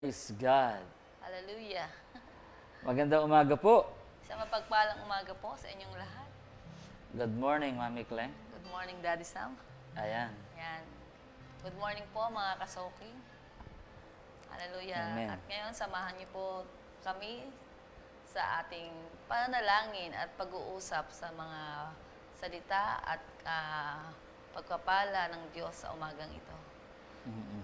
Praise God. Hallelujah. Magandang umaga po. Sa mapagpalang umaga po sa inyong lahat. Good morning, Mami Clem. Good morning, Daddy Sam. Ayan. Yan. Good morning po, mga kasoking. Hallelujah. Amen. At ngayon, samahan niyo po kami sa ating pananalangin at pag-uusap sa mga salita at pagpapala ng Diyos sa umagang ito.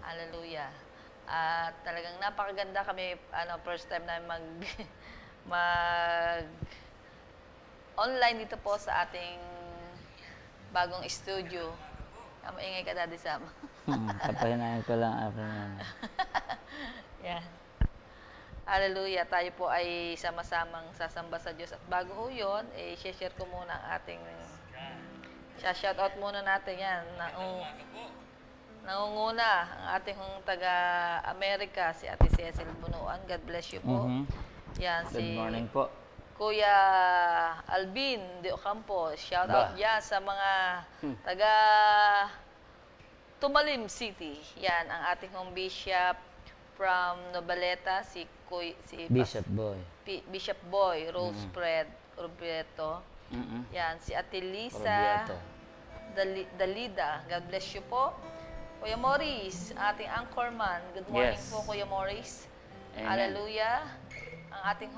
Hallelujah. At talagang napakaganda kami, first time na mag online dito po sa ating bagong studio. Maingay ka, Daddy Sam. Kapahinayan ko lang ako yan. Yan. Hallelujah. Tayo po ay sama-samang sasamba sa Diyos. At bago ho yun, share ko muna ang ating shoutout muna natin yan. Nangunguna ang ating taga-Amerika, si Ate Cecil Bunuan. God bless you po. Yan, Good morning po. Kuya Alvin de Ocampo. Shout out yan sa mga taga Tumalim City. Yan, ang ating home bishop from Nobaleta, si Bishop Boy. Bishop Boy, Rose Roberto. Yan, si Ate Lisa Dalida. God bless you po. Kuya Morris, ating anchorman. Good morning po, Kuya Morris. Amen. Hallelujah. Ang ating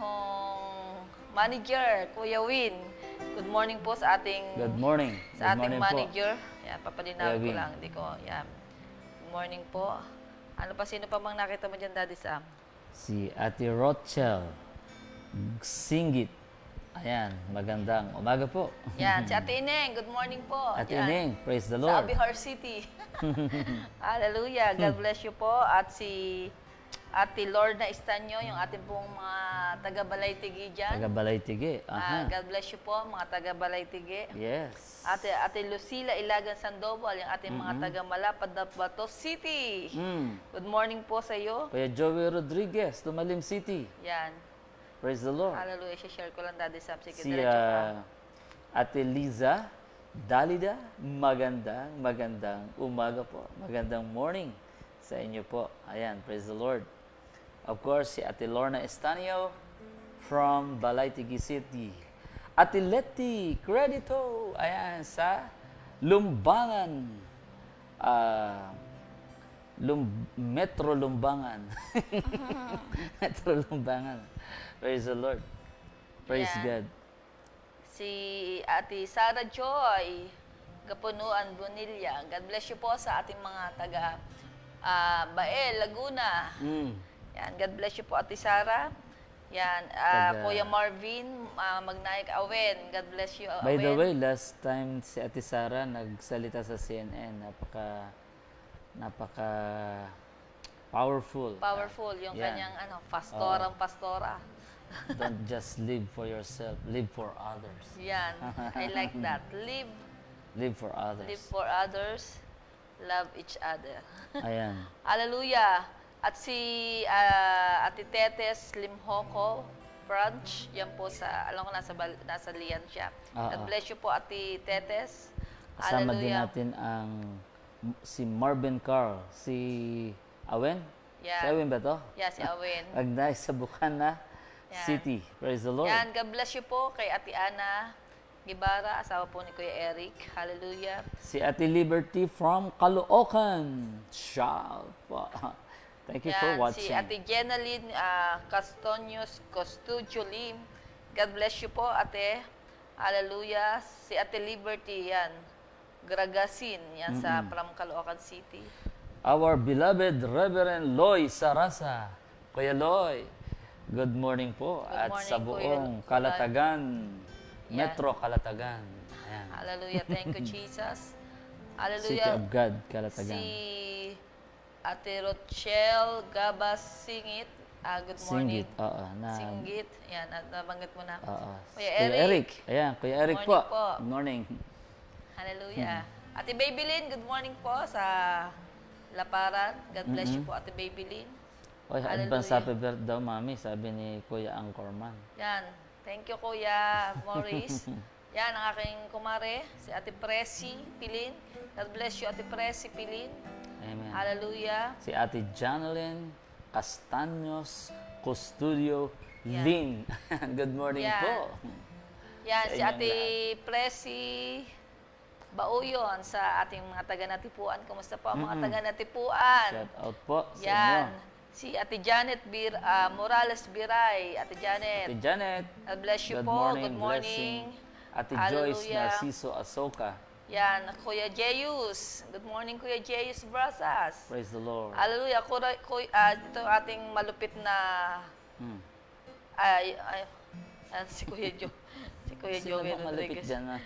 manager, Kuya Win. Good morning po sa ating Good morning. sa Good ating morning manager. Yan, papalinawin ko Win. lang. Hindi ko, yan. Good morning po. Ano pa, sino pa mang nakita mo dyan, Daddy Sam? Si Ate Rochelle Singgit. Ayan, magandang umaga po. Yan, si Ate Ineng. Good morning po. Ate Yan. Ineng, praise the Sa Lord. Abihar City. Hallelujah. God bless you po. At si Ate Lorna Estanyo, yung ating pong mga taga-Balaytigi dyan. Taga-Balaytigi. God bless you po, mga taga-Balaytigi. Yes. Ate Lucila Ilagan Sandoval, yung ating mga taga-Malapad na Bato City. Good morning po sa iyo. Kuya Joey Rodriguez, Tumalim City. Yan. Praise the Lord. Hallelujah. Share ko lang, Daddy Sam. Sige, Si diretso ka. Ate Liza Dalida, magandang umaga po. Magandang morning sa inyo po. Ayan, praise the Lord. Of course, si Ate Lorna Estanio from Balaytigi City. Ate Letty Credito, ayan, sa Lumbangan. Metro Lumbangan. Metro Lumbangan. Praise the Lord. Praise God. Si Ate Sarah Joy Gapunuan Bonilla. God bless you po sa ating mga taga Bael, Laguna. Yan, God bless you po, Ate Sarah. Yan, Kuya Marvin Magnaik Awen. God bless you, Awen. By the way, last time si Ate Sarah nagsalita sa CNN, napaka powerful. Powerful yung Yan. kanyang pastora. Don't just live for yourself, live for others. Yan, I like that. Live for others. Live for others, love each other. Ayan. Hallelujah. At si Ate Tetes Limhoco Branch, yan po sa, alam ko nasa Lian siya. God bless you po, Ate Tetes. Kasama din Hallelujah. natin si Marvin Carl, si Awen. Yeah. Si Awen ba to? Yeah, si Awen. Agnay sa Bukana City. Praise the Lord. Yan, God bless you po kay Ate Ana Gibara, asawa po ni Kuya Eric. Hallelujah. Si Ate Liberty from Caloocan. Shout po. Thank you for watching. Si Ate Jenaline Castonios Costudio Lim. God bless you po, Ate. Hallelujah. Si Ate Liberty, yan. Gragasin, yan sa from Caloocan City. Our beloved Reverend Loy Sarasa. Kuya Loy, good morning po. Good At morning, sa buong Calatagan, Yeah. Metro Calatagan. Ayan. Hallelujah. Thank you, Jesus. City Hallelujah. of God, Calatagan. Si Ate Rochelle Gabas Singit. Good morning. Singgit. Oo. Singgit. Yan, nabanggit mo na. Oo. Kuya Kuya Eric. Ayan, Kuya Eric Good po. morning po. Good morning. Hallelujah. Ate Babylin, good morning po sa Laparan. God bless you po, Ate Babylin. Oy, advance happy birthday daw, Mami, sabi ni Kuya Anchorman. Yan. Thank you, Kuya Maurice. Yan, ang aking kumare, si Ate Presi Pilin. God bless you, Ate Presi Pilin. Amen. Hallelujah. Si Ate Janelyn Castaños Custodio Yan. Lin. Good morning Yan. po. Yan, Sa si inyong Ate Presi Bauyon sa ating mga taga-Natipuan. Kumusta po ang mga taga-Natipuan? Shout out po sa Yan. inyo. Si Ate Janet Morales Biray. Ate Janet. Ate Janet. God bless you Good po. morning, Good morning. blessing. Ate Joyce Hallelujah. Narciso Asoka. Yan, Kuya Jeyus. Good morning, Kuya Jeyus Brasas. Praise the Lord. Hallelujah. Ito ating malupit na Hmm. si Kuya Jo. Si Kuya Sino Joey bang malapit Rodriguez. dyan na?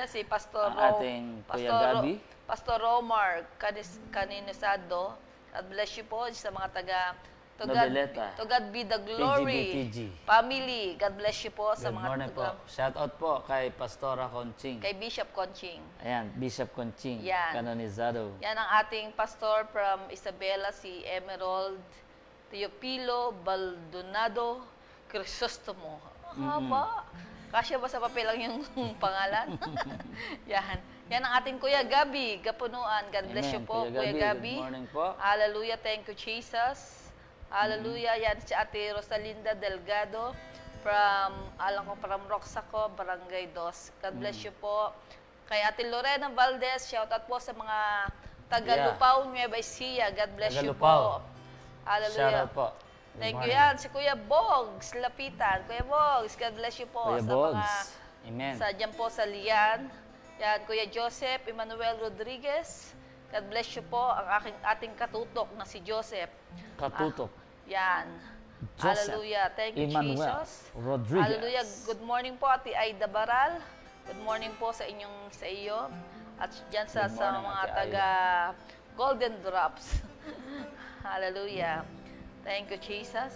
Si Pastor Ang ating Kuya Gabi. Pastor Romar Caninesado. God bless you po sa mga taga to Noveleta. God be the glory. PGBTG. Family. God bless you po sa Good mga morning po. Shout out po kay Pastora Conching. kay Bishop Conching. Ayan, Bishop Conching. Yan. Canonizado. Yan ang ating pastor from Isabela, si Emerald Teopilo Baldonado Crisostomo. Haba. Kasya ba sa papel lang yung pangalan? Yan. Yan ang ating Kuya Gabi, Gapunuan. God bless you Amen. po, Kuya Kuya Gabi, Gabi. good morning po. Hallelujah. Thank you, Jesus. Hallelujah. Yan si Ate Rosalinda Delgado from Roxaco, Barangay 2. God bless you po. Kay Ate Lorena Valdez, shout out po sa mga taga-Lupao, Nueva Ecija. God bless you Taga-Lupao. po. Hallelujah. Shout out po. Good Thank you morning. yan. Si Kuya Bogs, Lapitan. Kuya Bogs, God bless you po. Kuya sa Bogs. mga, Amen. dyan po sa Lian. Yan, Kuya Joseph Emmanuel Rodriguez. God bless you po. Ang ating katutok na si Joseph. Katutok. Yan. Joseph Hallelujah. Thank you, Emmanuel Jesus. Rodriguez. Hallelujah. Good morning po, Ate Aida Baral. Good morning po sa iyo. At dyan sa Good morning, mga Ate taga Golden Drops. Hallelujah. Thank you, Jesus.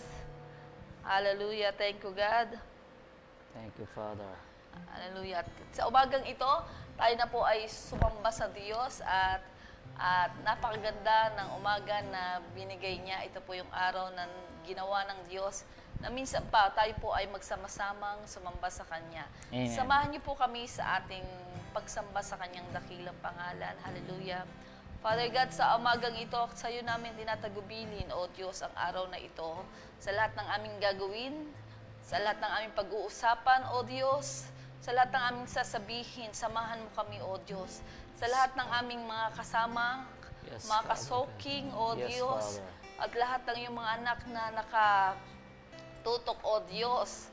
Hallelujah. Thank you, God. Thank you, Father. Hallelujah. At sa umagang ito, tayo na po ay sumamba sa Diyos at napakaganda ng umaga na binigay niya. Ito po yung araw na ginawa ng Diyos na minsan pa tayo po ay magsama-samang sumamba sa Kanya. Amen. Samahan niyo po kami sa ating pagsamba sa Kanyang dakilang pangalan. Hallelujah. Father God, sa umagang ito, sa iyo namin tinatagubilin, O Diyos, ang araw na ito. Sa lahat ng aming gagawin, sa lahat ng aming pag-uusapan, O Diyos, sa lahat ng aming sasabihin, samahan mo kami, O Diyos. Sa lahat ng aming mga kasama, Yes, mga Father. kasoking, O Yes, Diyos, Father. at lahat ng iyong mga anak na nakatutok, O Diyos,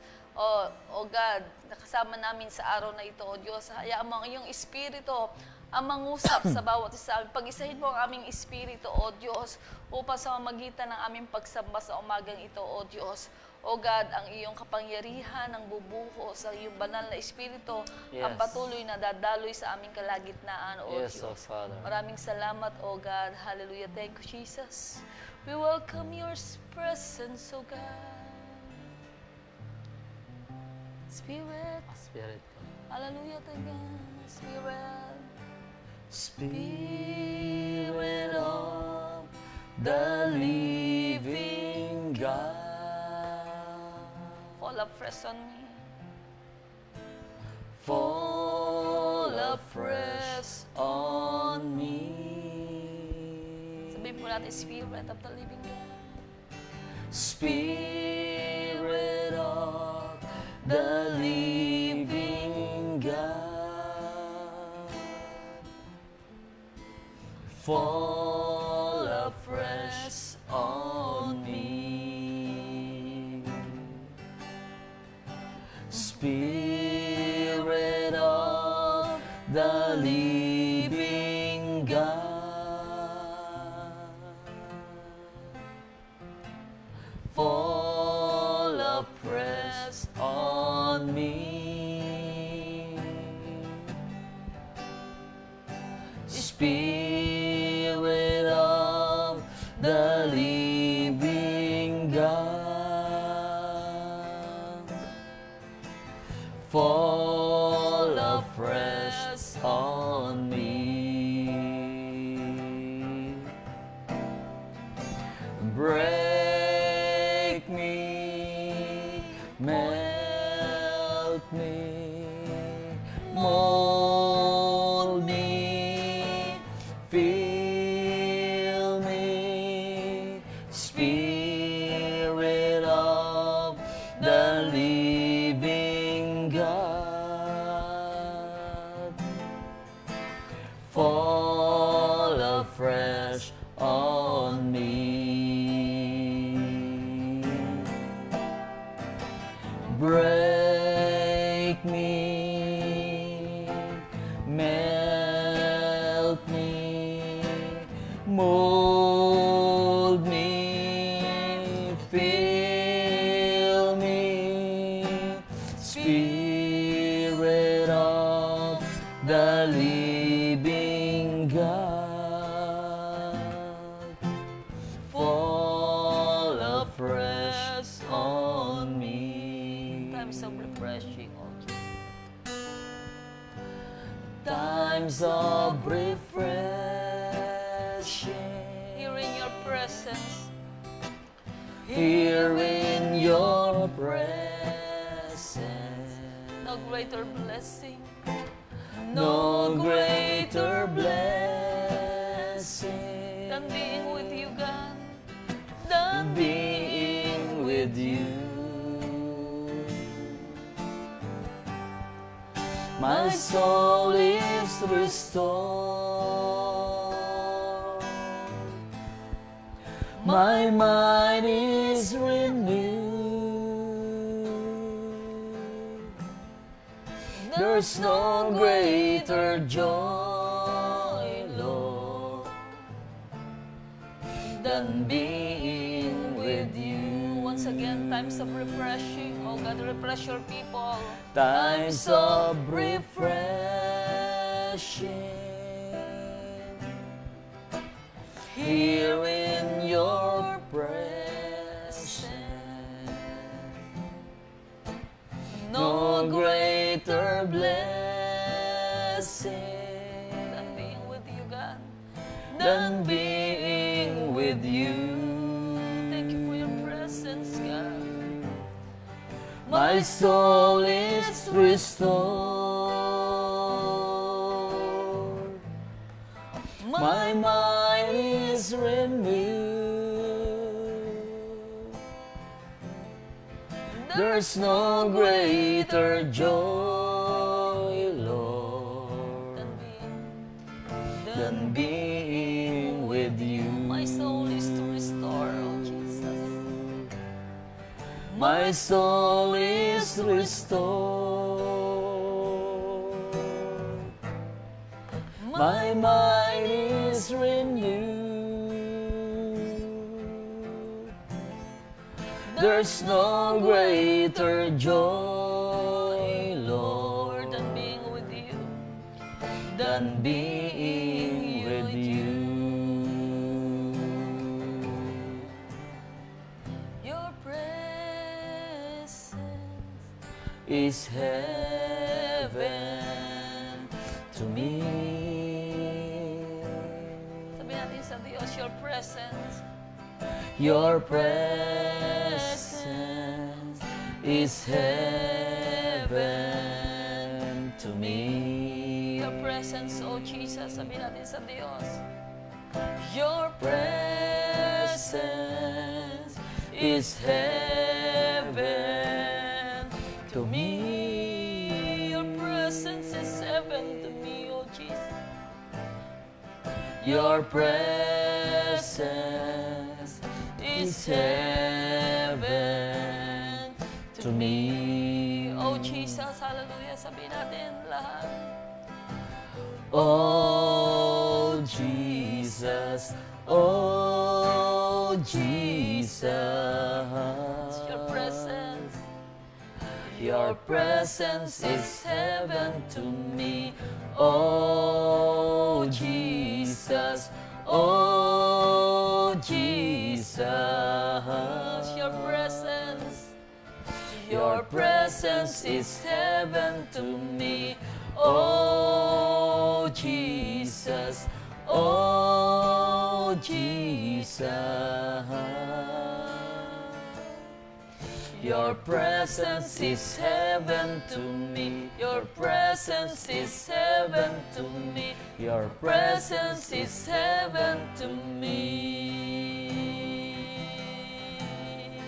O God, nakasama namin sa araw na ito, O Diyos, hayaan mo ang iyong espiritu ang mangusap sa bawat isa. Pag-isahin mo ang aming espiritu, O Diyos, upang sa mamagitan ng aming pagsamba sa umagang ito, O Diyos, O God, ang iyong kapangyarihan, ang bubuhos, ang iyong banal na espiritu, ang Yes. patuloy na dadaloy sa aming kalagitnaan, O Yes, O Diyos. Father. Maraming salamat, O God. Hallelujah. Thank you, Jesus. We welcome your presence, O God. Spirit, Spirit. hallelujah, thank you. Spirit, Spirit of the living God. fall afresh on me. Fall afresh on me. Sabihin po natin, Spirit of the living God. Spirit of the living God, fall afresh on me. Spirit of the living God, fall afresh on me. Spirit of the living God, fall afresh on me. Break me, melt me, mold me, fill me, Spirit fill me, Spirit of the living God. Fall afresh on me. Times of refreshing, oh Jesus. Times of refreshing. Here in your presence, Here in your presence, no greater blessing, no greater blessing than being with you, God. than being with you. My soul is restored, my mind is renewed. There's no greater joy, Lord, than being with you. Once again, times of refreshing. Oh God, refresh your people. Times of refreshing. Here in your presence, no greater blessing Than being with you, God. than being with you. Thank you for your presence, God. My soul is restored, my mind is renewed. There's no greater joy, Lord, than being with you. My soul is to restore, oh Jesus. My soul is restored, my mind is renewed. There's no greater joy, Lord, Than being with you. than being with you. Your presence Is heaven to me. Sabi natin sa Diyos, your presence. Your presence is heaven to me. Your presence, oh Jesus. Sabi natin sa Diyos. Your presence Is heaven to me. Your presence is heaven to me, oh Jesus. Your presence is heaven to me. Oh Jesus, hallelujah. Sabi natin lahat. Oh Jesus, oh Jesus, Your presence. your presence is heaven to me. Oh Jesus, oh Jesus, Your presence. your presence is heaven to me. Oh Jesus, oh Jesus, your presence is heaven to me. Your presence is heaven to me. Your presence is heaven to me.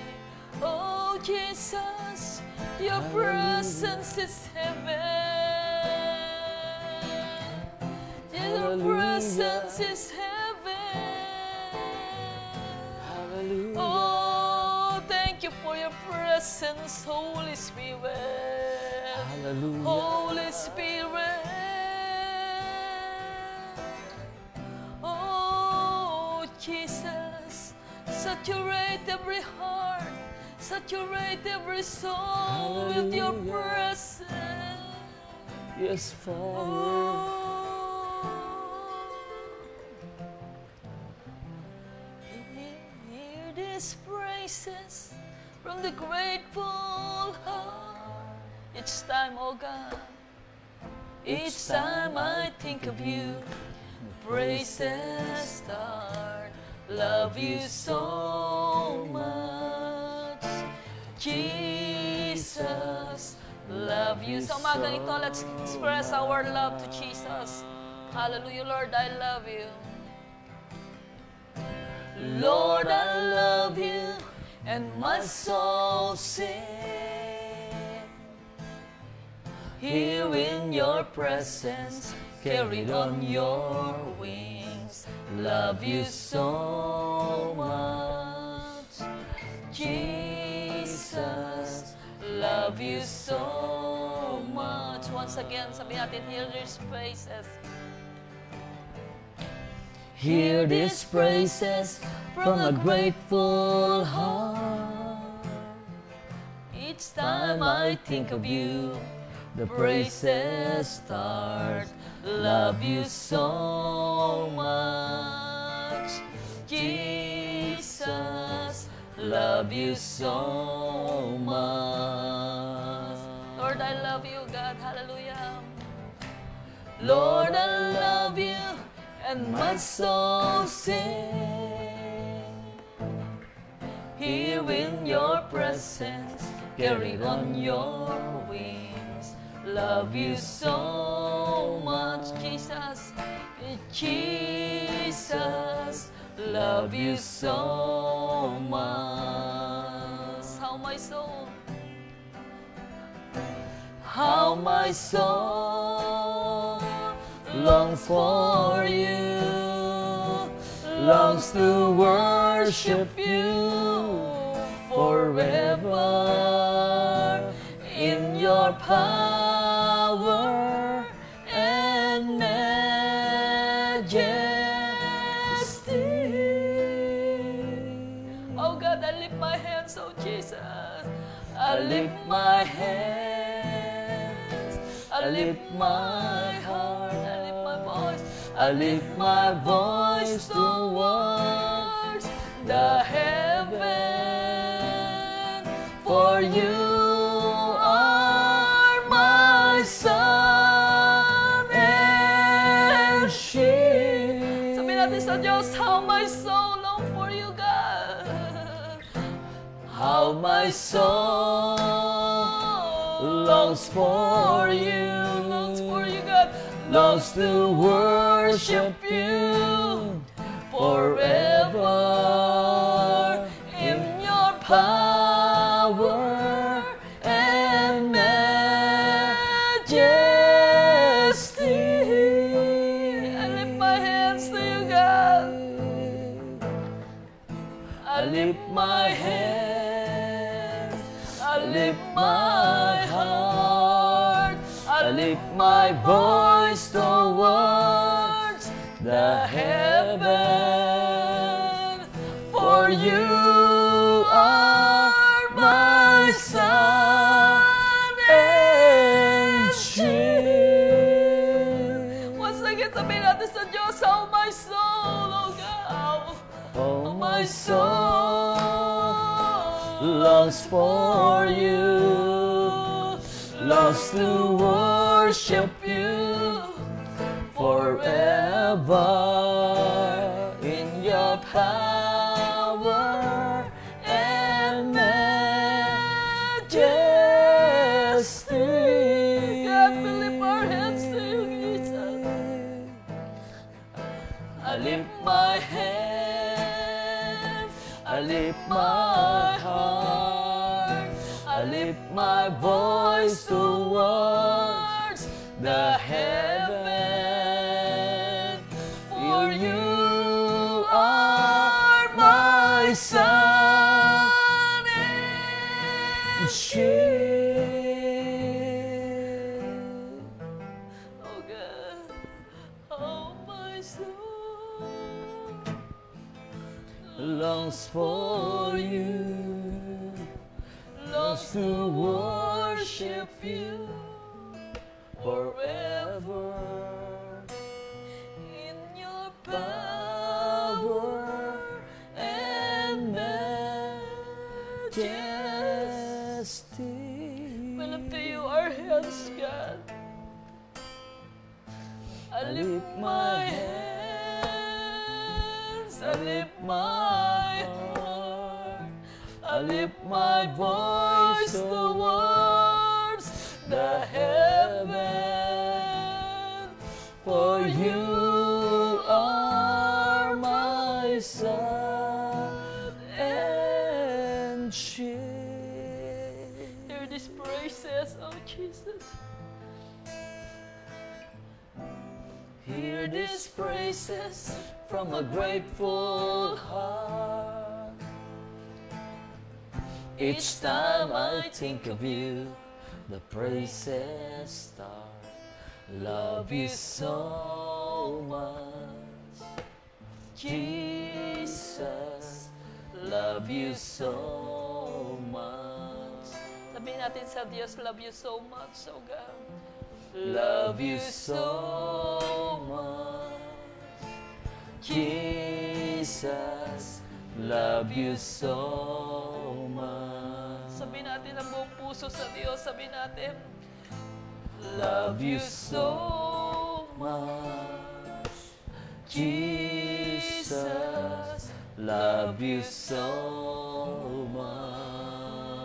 Oh Jesus, your presence is heaven. Your presence is heaven. Hallelujah. Oh, thank you for your presence, Holy Spirit. Hallelujah. Holy Spirit. Oh, Jesus, saturate every heart. Saturate every soul with your Hallelujah. presence. Yes, Father. Oh, hear these praises from the grateful heart. Each time, oh God, each time I think of you, praises start. Love you so much, Jesus. Love you. Sa umagang ito, let's express our love to Jesus. Hallelujah, Lord, I love you. Lord, I love you, and my soul sings. Here in your presence, carried on your wings. Love you so much, Jesus. Love you so much. Once again, sabi natin, hear these praises. Hear these praises from a grateful heart. Each time I think of you, the praises start. Love you so much, Jesus. Love you so much. Lord, I love you, God. Hallelujah. Lord, I love you, and my soul sings. Here in your presence, carried on your wings. Love you so much, Jesus. Jesus, love you so much. How my soul longs for you, longs to worship you forever in your power and majesty. Oh God, I lift my hands, oh Jesus. I lift my hands, I lift my heart, I lift my voice, I lift my voice towards the heaven. For you are my sun and shield. Sabi natin sa Diyos, how my soul long for you, God. How my soul longs for you, God. Longs to worship you forever in your power and majesty. I lift my hands to you, God. I lift my hands, I lift my heart, I lift my voice towards the heaven. For you are my sun and shield. Once again, sabihin natin sa Diyos, how my soul, oh God, oh my soul longs for you, longs to worship you forever in your power and majesty. God, we lift our hands to you, Jesus. I lift my hands, I lift my heart, I lift my voice towards the heaven. For you are my sun and shield. Oh God, oh my soul longs for you, to worship you forever. In your Power and majesty. we lift to you our hands, God. I lift my hands, I lift my heart, I lift my voice towards the heaven. For you are my sun and shield. Hear these praises, oh Jesus. Hear these praises from a grateful heart. Each time I think of you, the praises start. Love you so much, Jesus. Love you so much. Sabihin natin sa Diyos, love you so much, oh God. Love you so much, Jesus. Love you so much. Sabihin natin ang buong puso sa Diyos. Sabihin natin, Love you so much, Jesus. Love you so much.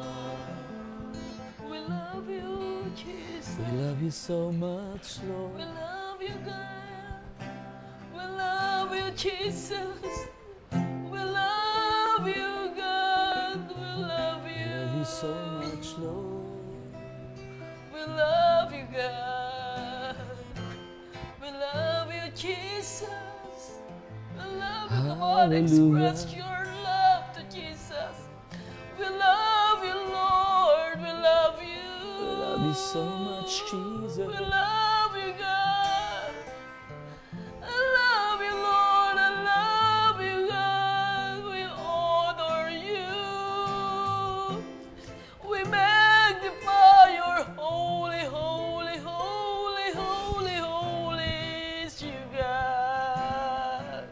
we love you, Jesus. We love you so much, We Lord. love you, God. We love you, Jesus. We love you, God. We love We you. love you so much, Lord. We love you, God. We love you, Jesus. We love you. Come on, Hallelujah. express your love to Jesus. We love you, Lord. We love you. We love you so much, Jesus. We love you, God. I love you, Lord. I love you, God. We honor you. We magnify your holy, holy, holy, holy, holy is you, God.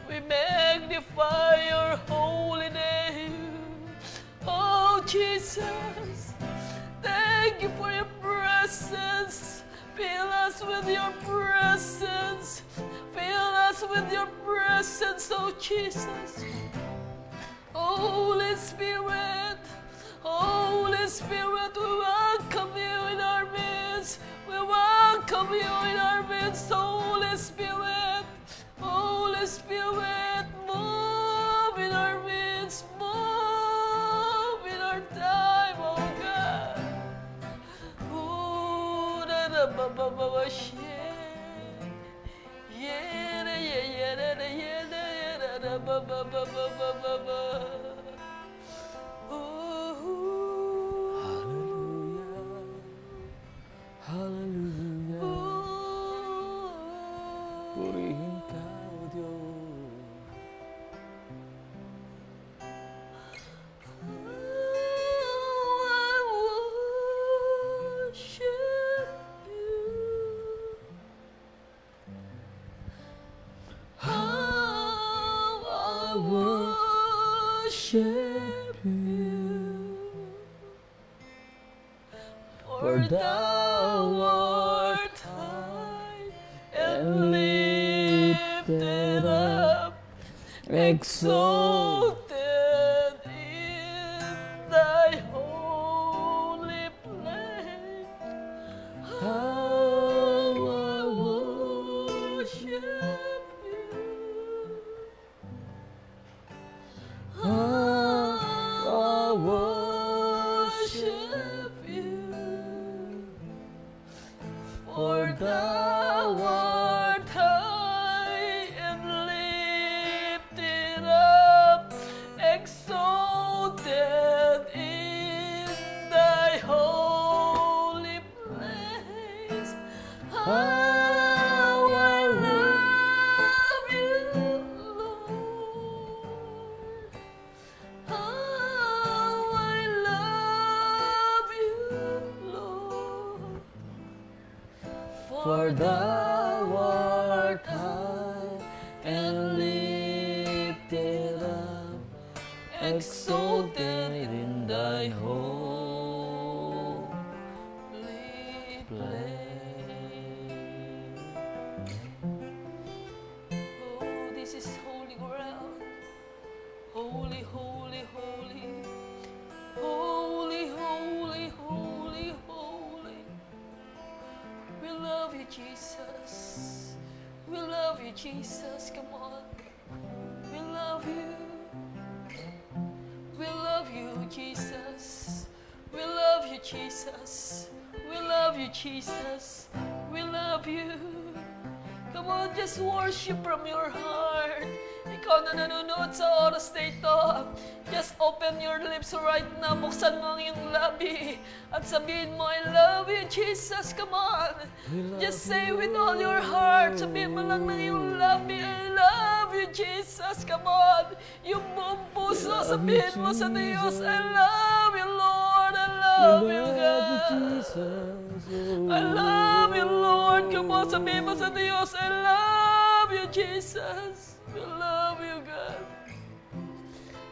We magnify your holy name. Oh, Jesus. Thank you for your presence. Fill us with your presence. Fill us with your presence, oh Jesus. Holy Spirit, Holy Spirit, we welcome you in our midst. We welcome you in our midst, Holy Spirit. Holy Spirit, move in our midst. Move in our time, oh God. Ooh, da da ba ba ba ba shit. Yeah, da, yeah, yeah, da, da, yeah, da, yeah, da, da, ba ba ba ba ba ba ba. Ooh, Hallelujah. Hallelujah. ooh. Purihin ka, O Diyos. Worship you, For thou art high and lifted up, exalted in thy holy place. How I worship you. I Worship you. For thou art high and lifted up, exalted in thy holy place. How I love you, Lord. How I love For thou art high and lifted up, exalted in thy holy place. Oh, this is holy ground. Holy, holy, holy. Holy, holy, holy, holy. We love you, Jesus. We love you, Jesus. Come on. We love you. We love you, Jesus. We love you, Jesus. We love you, Jesus. We love you. Come on, just worship from your heart. Ikaw na nanonood sa oras na ito, just open your lips right now. Buksan mo ang iyong labi at sabihin mo, I love you, Jesus. Come on. Just say with all your heart. Sabihin mo lang ng iyong labi, I love you, Jesus. Come on. Yung buong puso, sabihin mo sa Diyos, I love you, Lord. I love you, God. I love you, Lord. Come on, sabihin mo sa Diyos, I love you, Jesus. We love you, God.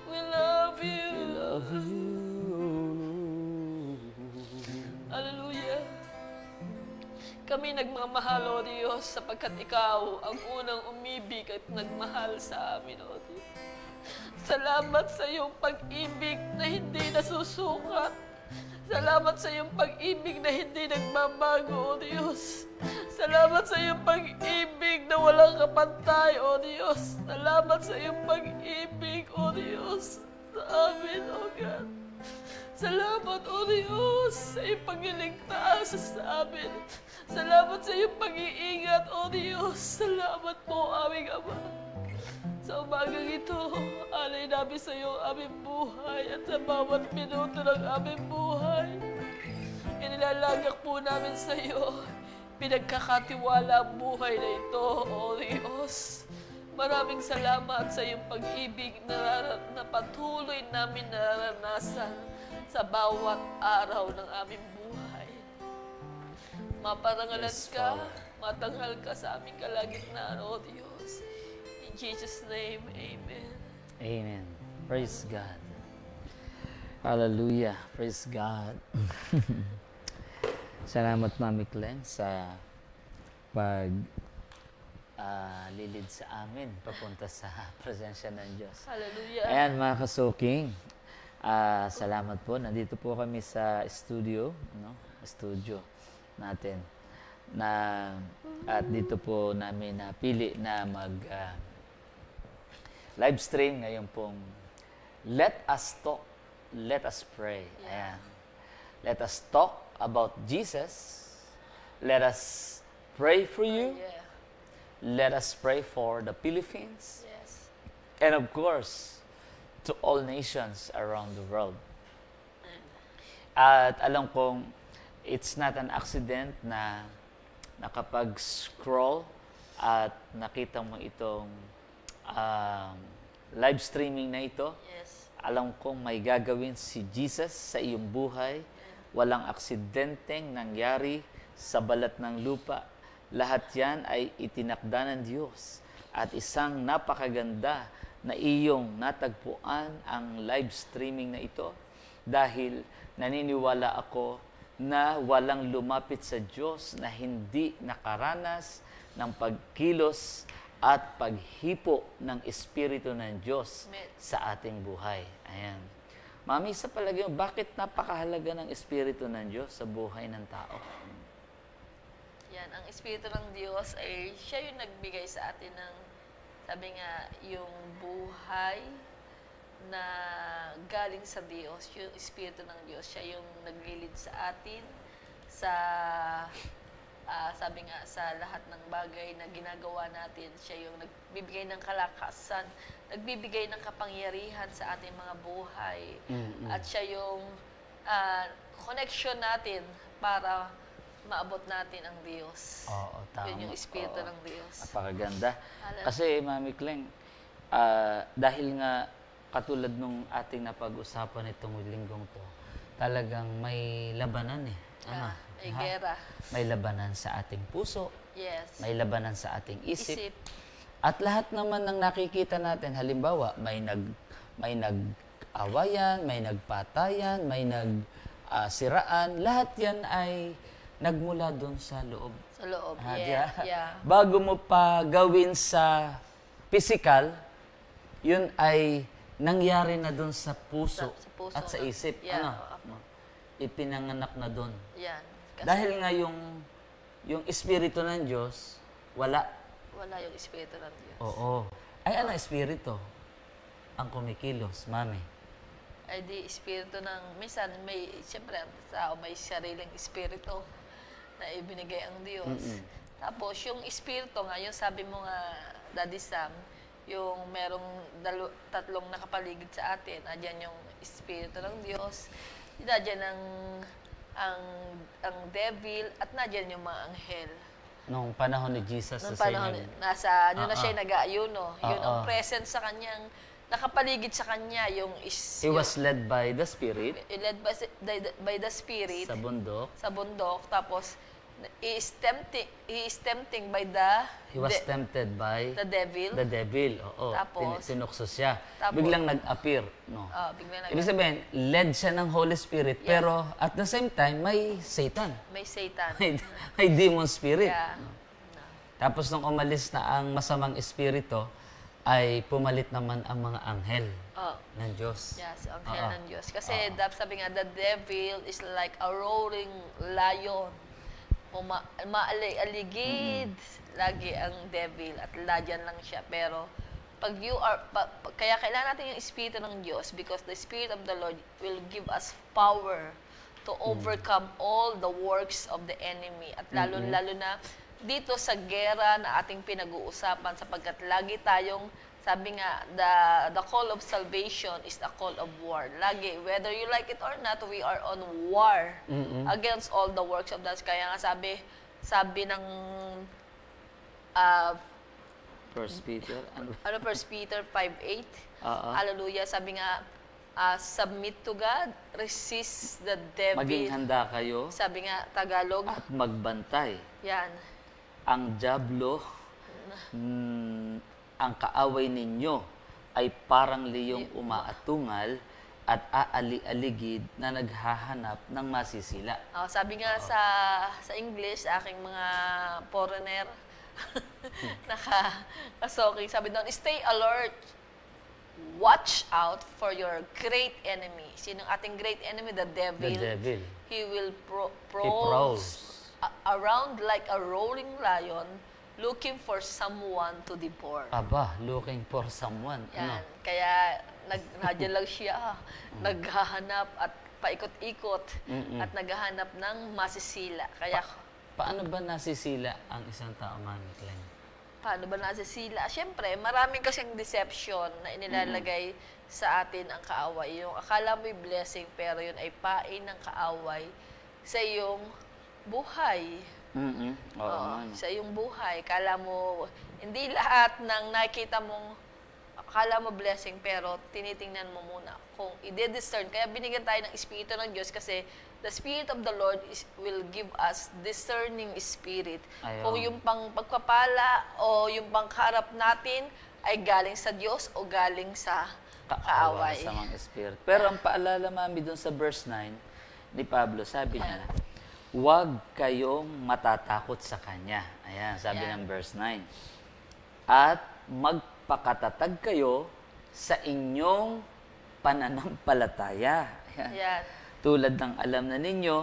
We love you. We love you. Hallelujah. Kami nagmamahal, O Diyos, sapagkat Ikaw ang unang umibig at nagmahal sa amin, O Diyos. Salamat sa iyong pag-ibig na hindi nasusukat. Salamat sa iyong pag-ibig na hindi nagbabago, O Diyos. Salamat sa iyong pag-ibig na walang kapantay, O Diyos. Salamat sa iyong pag-ibig, O Diyos, sa amin, O God. Salamat, O Diyos, sa iyong pagliligtas sa amin. Salamat sa iyong pag-iingat, O Diyos. Salamat po, aming Ama. Sa umagang ito, alay namin sa iyo ang aming buhay at sa bawat minuto ng aming buhay. Inilalagak po namin sa iyo. Pinagkakatiwala ang buhay na ito, O Diyos. Maraming salamat sa iyong pag-ibig na patuloy namin naranasan sa bawat araw ng aming buhay. Maparangalan ka, matanghal ka sa aming kalagitnaan, O Diyos. In Jesus' name, Amen. Amen. Praise God. Hallelujah. Praise God. Salamat, Mami Clem, sa lilid sa amin papunta sa presensya ng Diyos. Hallelujah. Ayan, mga kasuking. Salamat po. Nandito po kami sa studio, studio natin. At dito po namin napili na live stream ngayon pong Let Us Talk, Let Us Pray. Ayan. Let us talk about Jesus. Let us pray for you. Yeah. Let us pray for the Philippines. Yes. And of course, to all nations around the world. At alam kong it's not an accident na nakapag-scroll at nakita mo itong live streaming na ito. Yes. Alam kong may gagawin si Jesus sa iyong buhay. Walang aksidenteng nangyari sa balat ng lupa. Lahat yan ay itinakda ng Diyos. At isang napakaganda na iyong natagpuan ang live streaming na ito dahil naniniwala ako na walang lumapit sa Diyos na hindi nakaranas ng pagkilos at paghipo ng Espiritu ng Diyos sa ating buhay. Ayan. Mami, sa palagay mo, bakit napakahalaga ng Espiritu ng Diyos sa buhay ng tao? Yan, ang Espiritu ng Diyos ay siya yung nagbigay sa atin ng, sabi nga, yung buhay na galing sa Diyos, yung Espiritu ng Diyos. Siya yung naglilid sa atin sa sabi nga, sa lahat ng bagay na ginagawa natin. Siya yung nagbibigay ng kalakasan, nagbibigay ng kapangyarihan sa ating mga buhay. At siya yung connection natin para maabot natin ang Diyos. Oo, tama. Yun yung Espiritu ng Diyos. Napakaganda. Kasi, Mami Cleng, dahil nga katulad nung ating napag-usapan itong linggong to, talagang may labanan eh. May Ha? gera. May labanan sa ating puso, Yes. may labanan sa ating isip. Isip. At lahat naman ng nakikita natin, halimbawa, may nag-awayan, may nagpatayan, may siraan, lahat yan ay nagmula doon sa loob. Sa loob. Ah, Yeah. diya? Yeah. Bago mo pa gawin sa physical, yun ay nangyari na doon sa puso, Sa puso at sa na. isip. Yeah. Ano? Ipinanganak na doon. Yan. Kasi Dahil nga yung Espiritu ng Diyos, wala. wala yung Espiritu ng Diyos. Oo. Ay, ano Espiritu? Ang kumikilos, mami. Ay di Espiritu ng, minsan may, siyempre, ang tao may sariling Espiritu na ibinigay ang Diyos. Tapos yung Espiritu nga, yung sabi mo nga, Daddy Sam, yung merong tatlong nakapaligid sa atin, andyan yung Espiritu ng Diyos, andyan ang devil, at nadyan yung mga anghel. Nung panahon ni Jesus Noong sa panahon, inyo. nasa, na siya nag-aayuno. Yun ang Oo. presence sa kanyang, nakapaligid sa kanya, yung He was led by the Spirit led by the Spirit sa bundok. sa bundok. Tapos, he is tempting by the He was tempted by the devil. the devil. Oo. Tapos, Tinukso siya. tapos- Biglang nag-appear. No? Biglang Ibig sabihin, led siya ng Holy Spirit, pero at the same time, may Satan. may Satan. May demon spirit. Yeah. Tapos nung umalis na ang masamang espiritu, ay pumalit naman ang mga anghel Oh, ng Diyos. yes, ang anghel ng Diyos. Kasi sabi nga, the devil is like a roaring lion. Aligid lagi ang devil at ladyan lang siya. Pero pag kaya kailangan natin yung Espiritu ng Diyos, because the Spirit of the Lord will give us power to overcome all the works of the enemy. At lalo na dito sa gera na ating pinag-uusapan, sapagkat lagi tayong, sabi nga, the call of salvation is the call of war. Lagi, whether you like it or not, we are on war against all the works of that. Kaya nga sabi ng First Peter. First Peter 5:8. Hallelujah. Sabi nga, submit to God, resist the devil. Maging handa kayo Sabi nga, Tagalog, at magbantay. yan. Ang dyablo, ang kaaway ninyo ay parang liyong umaatungal at aali-aligid na naghahanap ng masisila. Sabi nga sa English, aking mga foreigner, nakasoking, sabi doon, stay alert, watch out for your great enemy. Sinong ating great enemy? The devil. The devil. He will He prowls around like a roaring lion, looking for someone to devour. Aba, looking for someone. Yan. Kaya nadyan lang siya, naghahanap at paikot-ikot at naghahanap ng masisila. Kaya Paano ba nasisila ang isang tao, Mami Clem? paano ba nasisila? Siyempre, maraming kasing deception na inilalagay sa atin ang kaaway. Yung akala mo'y blessing, pero yun ay pain ng kaaway sa iyong buhay. Oo, man. Sa iyong buhay. Kala mo, hindi lahat ng nakikita mong, akala mo blessing, pero tinitingnan mo muna kung i-discern. Kaya binigyan tayo ng Espiritu ng Diyos kasi the Spirit of the Lord will give us discerning spirit. Ayaw. Kung yung pang pagpapala o yung pangkarap natin ay galing sa Diyos o galing sa kaaway. Sa mga spirit. Pero ang paalala, Mami, dun sa verse 9 ni Pablo, sabi niya, huwag kayong matatakot sa Kanya. Ayan, sabi ng verse 9. At magpakatatag kayo sa inyong pananampalataya. Ayan. Yan. Tulad ng alam na ninyo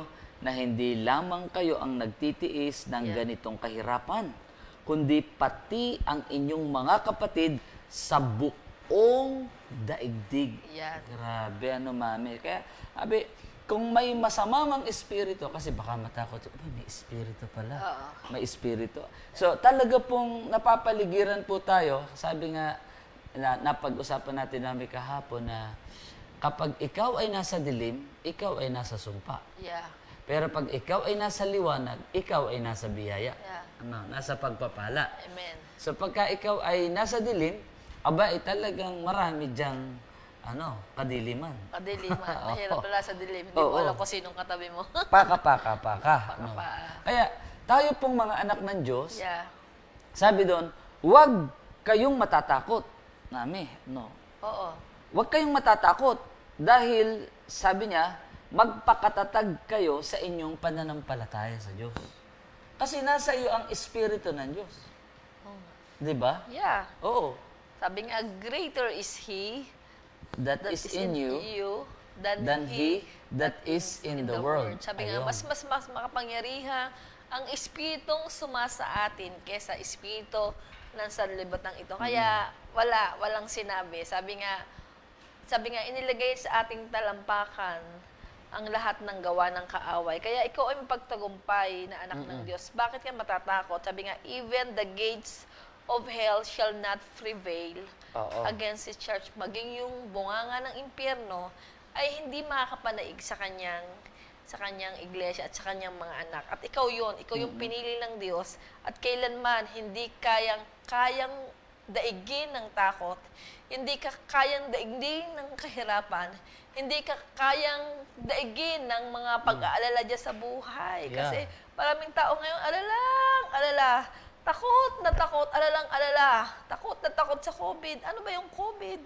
na hindi lamang kayo ang nagtitiis ng ganitong kahirapan, kundi pati ang inyong mga kapatid sa buong daigdig. Yan. Grabe, Mami. Kaya, sabi, kung may masama mang espiritu, kasi baka matakot, may espiritu pala. May espiritu. So, talaga pong napapaligiran po tayo. Sabi nga, napag-usapan natin namin kahapon na kapag ikaw ay nasa dilim, ikaw ay nasa sumpa. Yeah. Pero pag ikaw ay nasa liwanag, ikaw ay nasa biyaya. Yeah. Nasa pagpapala. Amen. So pagka ikaw ay nasa dilim, aba, talagang marami diyang kadiliman. Kadiliman. Mahirap pala sa dilim. Hindi Oo. mo alam kung sinong katabi mo. Paka. No? pa. Kaya, tayo pong mga anak ng Diyos, Yeah. sabi doon, huwag kayong matatakot. No. Oo. Huwag kayong matatakot dahil, sabi niya, magpakatatag kayo sa inyong pananampalataya sa Diyos. Kasi nasa iyo ang Espiritu ng Diyos. Di ba? Yeah. Oo. Sabi nga, greater is He That is in you than he that is in the world. Sabi nga, Ayun. mas makapangyarihan ang Espiritong sumasa atin kesa Espiritu ng sanlibutan ito. Kaya walang sinabi. Sabi nga, inilagay sa ating talampakan ang lahat ng gawa ng kaaway. Kaya ikaw ay mapagtagumpay na anak ng Diyos. Bakit ka matatakot? Sabi nga, even the gates of hell shall not prevail Oo. against His church. Maging yung bunganga ng impyerno ay hindi makakapanaig sa kanyang iglesia at sa kanyang mga anak. At ikaw yung pinili ng Diyos at kailanman hindi kayang daigin ng takot, hindi ka kayang daigin ng kahirapan, hindi ka kayang daigin ng mga pag-aalala dyan sa buhay. Yeah. Kasi maraming tao ngayon, alala, takot na takot, alala, takot na takot sa COVID. Ano ba yung COVID?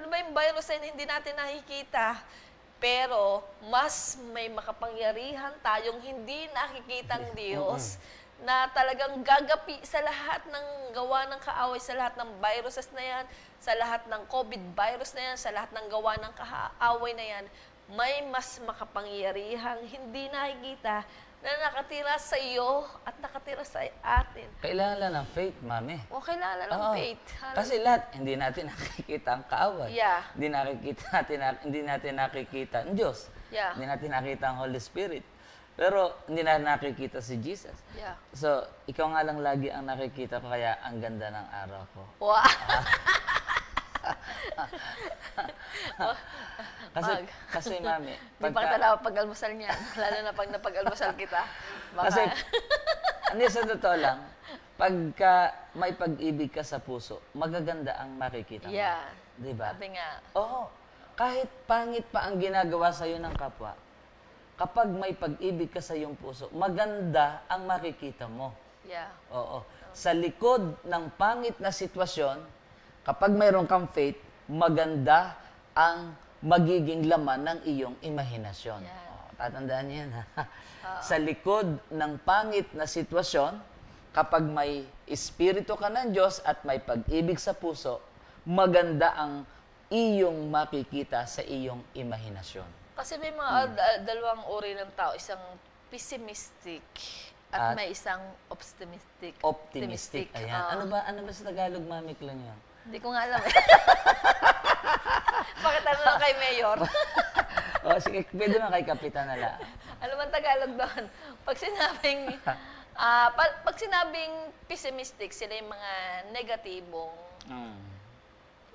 Ano ba yung virus na hindi natin nakikita? Pero mas may makapangyarihan tayong hindi nakikitang Diyos na talagang gagapi sa lahat ng gawa ng kaaway, sa lahat ng viruses na yan, sa lahat ng COVID virus na yan, sa lahat ng gawa ng kaaway na yan, may mas makapangyarihang hindi nakikita na nakatira sa iyo at nakatira sa atin. Kailangan lang ng faith, Mami. O kailangan ng Oo. faith. Kasi lahat, hindi natin nakikita ang kaaway. Yeah. Hindi natin nakikita ang Diyos. Yeah. Hindi natin nakita ang Holy Spirit. Pero hindi natin nakikita si Jesus. Yeah. So, ikaw nga lang lagi ang nakikita ko, kaya ang ganda ng araw ko. Wow. Kasi Mami, Hindi pa kita napag-almusal niyan. Lalo na pag napag-almusal kita. Baka, kasi, hindi sa totoo lang, pagka may pag-ibig ka sa puso, magaganda ang makikita mo. yeah. Diba? Sabi nga, Oo. Kahit pangit pa ang ginagawa sa'yo ng kapwa, kapag may pag-ibig ka sa iyong puso, maganda ang makikita mo. yeah. Oo. Sa likod ng pangit na sitwasyon, kapag mayroon kang faith, maganda ang magiging laman ng iyong imahinasyon. Yan. Tatandaan niyo yan, ha? Sa likod ng pangit na sitwasyon, kapag may espiritu ka ng Diyos at may pag-ibig sa puso, maganda ang iyong makikita sa iyong imahinasyon. Kasi may mga dalawang uri ng tao. Isang pessimistic at may isang optimistic. Optimistic. Ayan. Ano ba sa Tagalog, Mami Klang yan? Hindi ko nga alam eh. Bakit ano lang kay Mayor? Sige, pwede na kay Kapitan na lang. Ano man Tagalog doon? Pag sinabing pessimistic, sila yung mga negatibong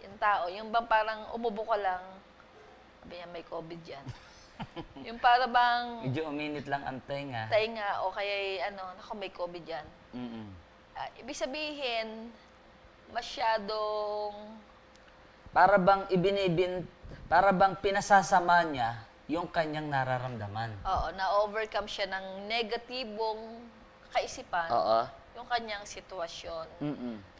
yung tao. Yung bang parang umubo ka lang, sabi niya may COVID yan. Yung para bang Medyo uminit lang ang tenga. tainga o kaya naku may COVID yan. Ibig sabihin, masyadong Para bang pinasasama niya yung kanyang nararamdaman. na-overcome siya ng negatibong kaisipan yung kanyang sitwasyon.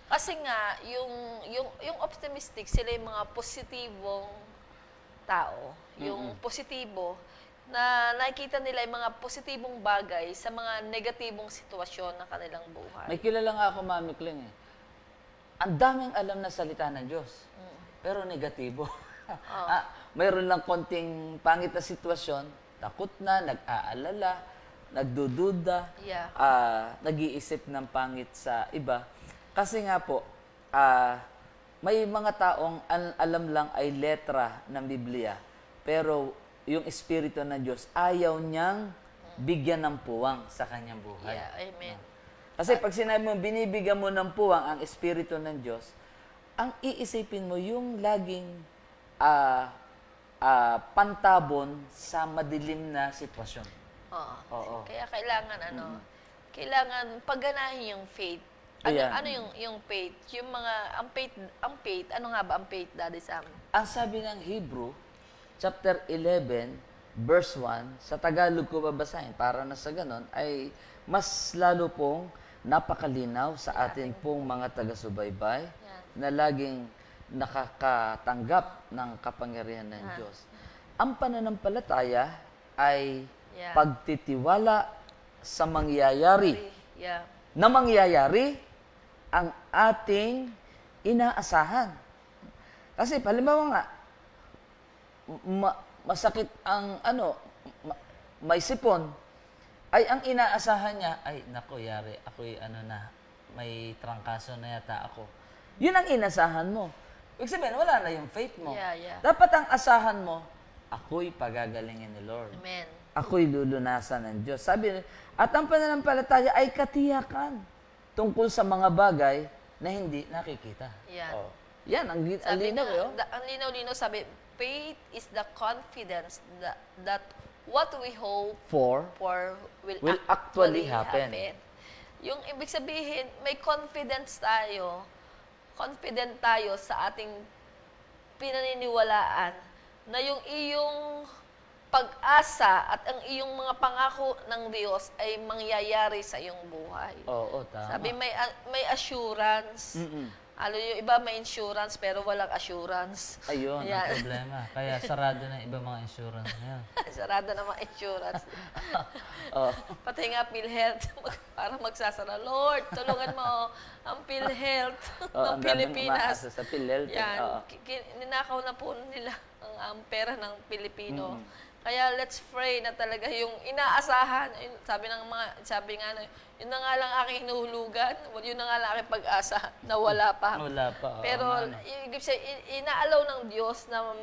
Kasi nga, yung optimistic, sila yung mga positibong tao. Yung positibo, na nakikita nila yung mga positibong bagay sa mga negatibong sitwasyon ng kanilang buhay. May kilala nga ako, Mami Kling, eh. Ang daming alam na salita ng Diyos, pero negatibo. Mayroon lang konting pangit na sitwasyon, takot na, nag-aalala, nagdududa, Yeah. nag-iisip ng pangit sa iba. Kasi nga po, may mga taong alam lang ay letra ng Biblia, pero yung Espiritu ng Diyos, ayaw niyang bigyan ng puwang sa kanyang buhay. Yeah, amen. Kasi pag sinabi mo, binibigyan mo ng puwang ang Espiritu ng Diyos, ang iisipin mo yung laging pantabon sa madilim na sitwasyon. Oo. Kaya kailangan kailangan pagganahin yung faith. Ayan. Ano yung faith? Yung mga ang faith, ano nga ba ang faith, Daddy Sam? ang sabi ng Hebrew, chapter 11, verse 1, sa Tagalog ko babasahin, para na sa ganon, ay mas lalo pong napakalinaw sa atin pong mga taga-subaybay na laging nakakatanggap ng kapangyarihan ng Diyos. Ang pananampalataya ay pagtitiwala sa mangyayari na mangyayari ang ating inaasahan. Kasi halimbawa nga, masakit ang may sipon, ay ang inaasahan niya, ay nako yari, ako'y may trangkaso na yata ako. Yun ang inasahan mo. Ibig sabihin, wala na yung faith mo. Dapat ang asahan mo, ako'y pagagalingin ni Lord. Amen. Ako'y lulunasan ng Diyos. Sabi, at ang pananampalataya ay katiyakan tungkol sa mga bagay na hindi nakikita. Yan, ang linaw yun. Ang linaw-linaw sabi, faith is the confidence that what we hope for will actually happen. Yung ibig sabihin, may confidence tayo, confident tayo sa ating pinaniniwalaan na yung iyong pag-asa at ang iyong mga pangako ng Diyos ay mangyayari sa iyong buhay. Oo, tama. Sabi, may assurance. Yung iba may insurance pero walang assurance. Ayun, ang problema. Kaya sarado na iba mga insurance ngayon. Sarado na mga insurance. Pati nga PhilHealth, parang magsasara, Lord, tulungan mo ang PhilHealth ng Pilipinas. Sa PhilHealth. Yan, ninakaw na po nila ang pera ng Pilipino. Kaya let's pray na talaga yung inaasahan, sabi nga, yun na nga lang aking hinuhulugan, yun na nga lang aking pag-asa na wala pa. Wala pa. Pero inaalaw ng Diyos na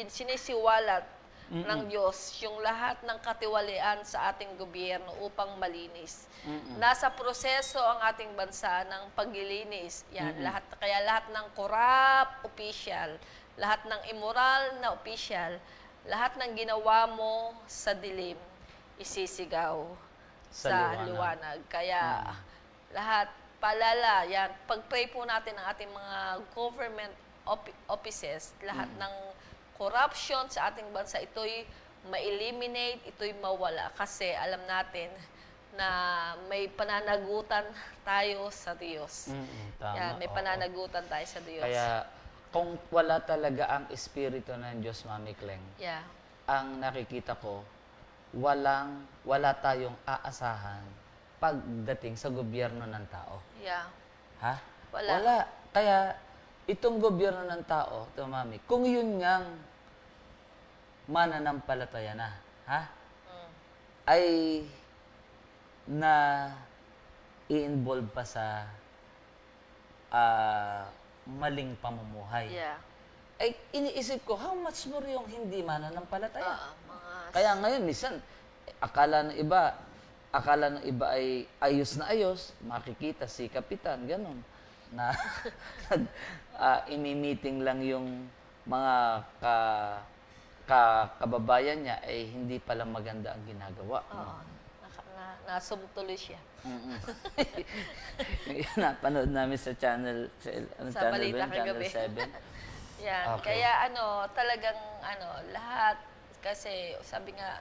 sinisiwalat ng Diyos yung lahat ng katiwalian sa ating gobyerno upang malinis. Nasa proseso ang ating bansa ng paglilinis. Yan, kaya lahat ng corrupt official, lahat ng immoral na official, lahat ng ginawa mo sa dilim, isisigaw sa liwanag. Kaya lahat, paalala, yan, pag-pray po natin ang ating mga government offices, lahat ng corruption sa ating bansa, ito'y ma-eliminate, ito'y mawala. Kasi alam natin na may pananagutan tayo sa Diyos. Tama, yan, may pananagutan tayo sa Diyos. Kaya kung wala talaga ang Espiritu ng Diyos, Mami Kleng, ang nakikita ko, wala tayong aasahan pagdating sa gobyerno ng tao. Ha? Wala. Kaya, itong gobyerno ng tao, ito, Mami, kung yun ngang mananampalataya na, ay i-involve pa sa maling pamumuhay. Ay, iniisip ko, how much more yung hindi mananampalataya? Kaya ngayon, minsan, akala ng iba ay ayos na ayos, makikita si Kapitan, ganun, na imi-meeting lang yung mga kababayan niya, ay hindi pala maganda ang ginagawa. Nasumtuloy siya. Napanood namin sa channel, sa Balita Kagabi. Channel 7. Yan. Kaya talagang lahat, kasi sabi nga,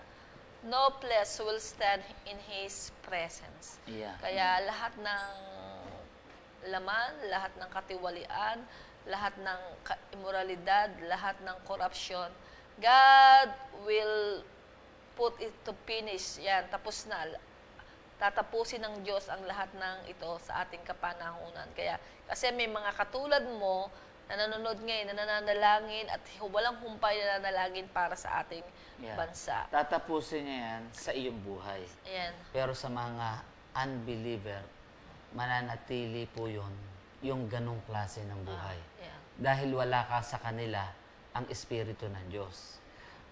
no place will stand in His presence. Kaya lahat ng laman, lahat ng katiwalian, lahat ng immoralidad, lahat ng corruption, God will put it to finish. Yan, tapos na. Tatapusin ng Diyos ang lahat ng ito sa ating kapanahunan. Kasi may mga katulad mo na nanonood ngayon, na nananalangin at walang humpay na nanalangin para sa ating bansa. Tatapusin niya yan sa iyong buhay. Pero sa mga unbeliever, mananatili po yun, yung ganong klase ng buhay. Dahil wala ka sa kanila ang Espiritu ng Diyos.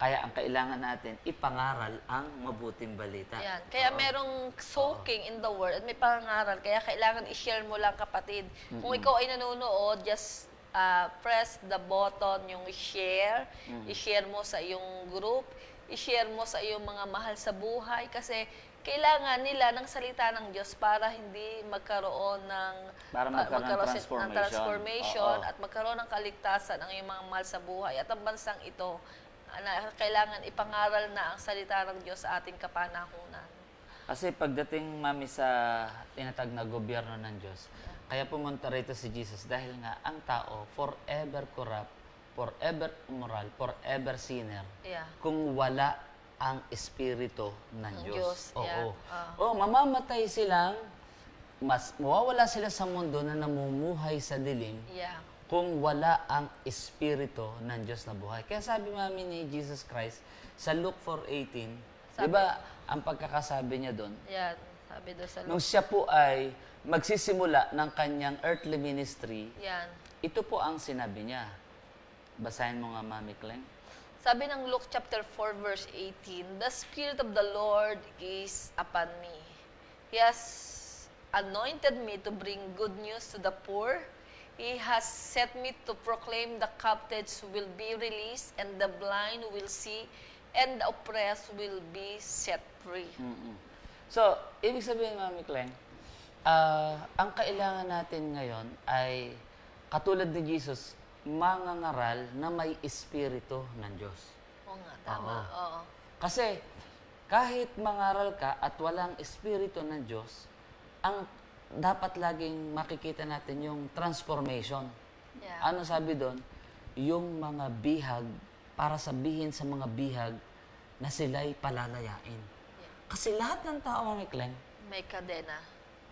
Kaya ang kailangan natin, ipangaral ang mabuting balita. Kaya merong soaking in the word at may pangaral. Kaya kailangan i-share mo lang, kapatid. Kung ikaw ay nanonood, just press the button, yung share. I-share mo sa iyong group. I-share mo sa iyong mga mahal sa buhay. Kasi kailangan nila ng salita ng Diyos para hindi magkaroon ng magkaroon ng transformation Oo. at magkaroon ng kaligtasan ang iyong mga mahal sa buhay. At ang bansang ito, na kailangan ipangaral na ang salita ng Diyos sa ating kapanahunan. Kasi pagdating, Mami, sa tinatag na gobyerno ng Diyos, kaya pumunta rito si Jesus dahil nga ang tao forever corrupt, forever immoral, forever sinner. Yeah. Kung wala ang espiritu ng Diyos. Yeah. Oo, mamamatay silang, mawawala sila sa mundo na namumuhay sa dilim Yeah. kung wala ang espiritu ng Diyos na buhay. Kaya sabi, Mami, ni Jesus Christ sa Luke 4:18, di ba ang pagkakasabi niya doon? Yeah. Sabi doon sa Nung siya po ay magsisimula ng kanyang earthly ministry, Yan. ito po ang sinabi niya. Basahin mo nga, Mami Cleng. Sabi ng Luke chapter 4 verse 18, "The Spirit of the Lord is upon me. He has anointed me to bring good news to the poor. He has set me to proclaim the captives will be released and the blind will see and the oppressed will be set free." So, ibig sabihin, Mami Cleng, ang kailangan natin ngayon ay, katulad ni Jesus, mangangaral na may espiritu ng Diyos. Oo nga, tama. Oo. Kasi, kahit mangaral ka at walang espiritu ng Diyos, ang dapat laging makikita natin yung transformation. Yeah. Ano sabi doon? Yung mga bihag, para sabihin sa mga bihag na sila'y palalayain. Kasi lahat ng tao, Mami Cleng, May kadena.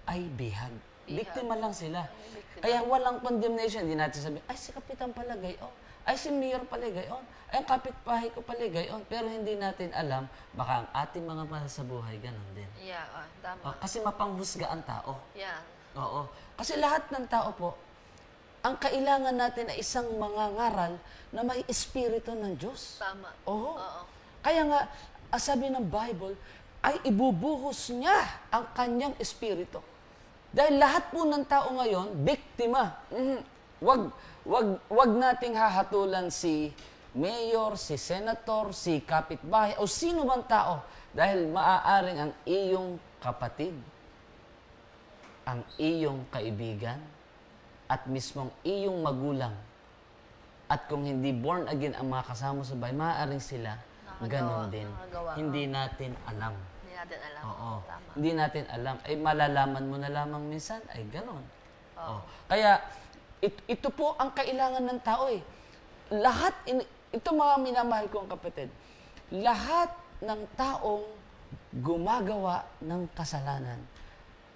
ay bihag. Biktima lang sila. Biktima. Kaya walang condemnation. Hindi natin sabihin, ay si Kapitan pala gayon. Ay si Mayor pala gayon. Ay ang kapitbahay ko pala gayon. Pero hindi natin alam, baka ang ating mga mahal sa buhay, ganun din. Yeah, tama. Kasi mapanghusga ang tao. Yan. Oo. Kasi lahat ng tao po, ang kailangan natin ay isang mangangaral na may espiritu ng Diyos. Tama. Oo. Oo. Kaya nga, sabi ng Bible, ay ibubuhos niya ang kanyang espiritu. Dahil lahat po ng tao ngayon, biktima. Wag nating hahatulan si mayor, si senator, si kapitbahay, o sino man tao. Dahil maaaring ang iyong kapatid, ang iyong kaibigan, at mismong iyong magulang. At kung hindi born again ang mga kasama sa bahay, maaaring sila ganon din. Hindi natin alam. Hindi natin alam. Oo. Tama. Hindi natin alam. Ay malalaman mo na lamang minsan, ay ganon. Oo. Kaya, ito po ang kailangan ng tao eh. Lahat, ito mga minamahal kong kapatid, lahat ng taong gumagawa ng kasalanan,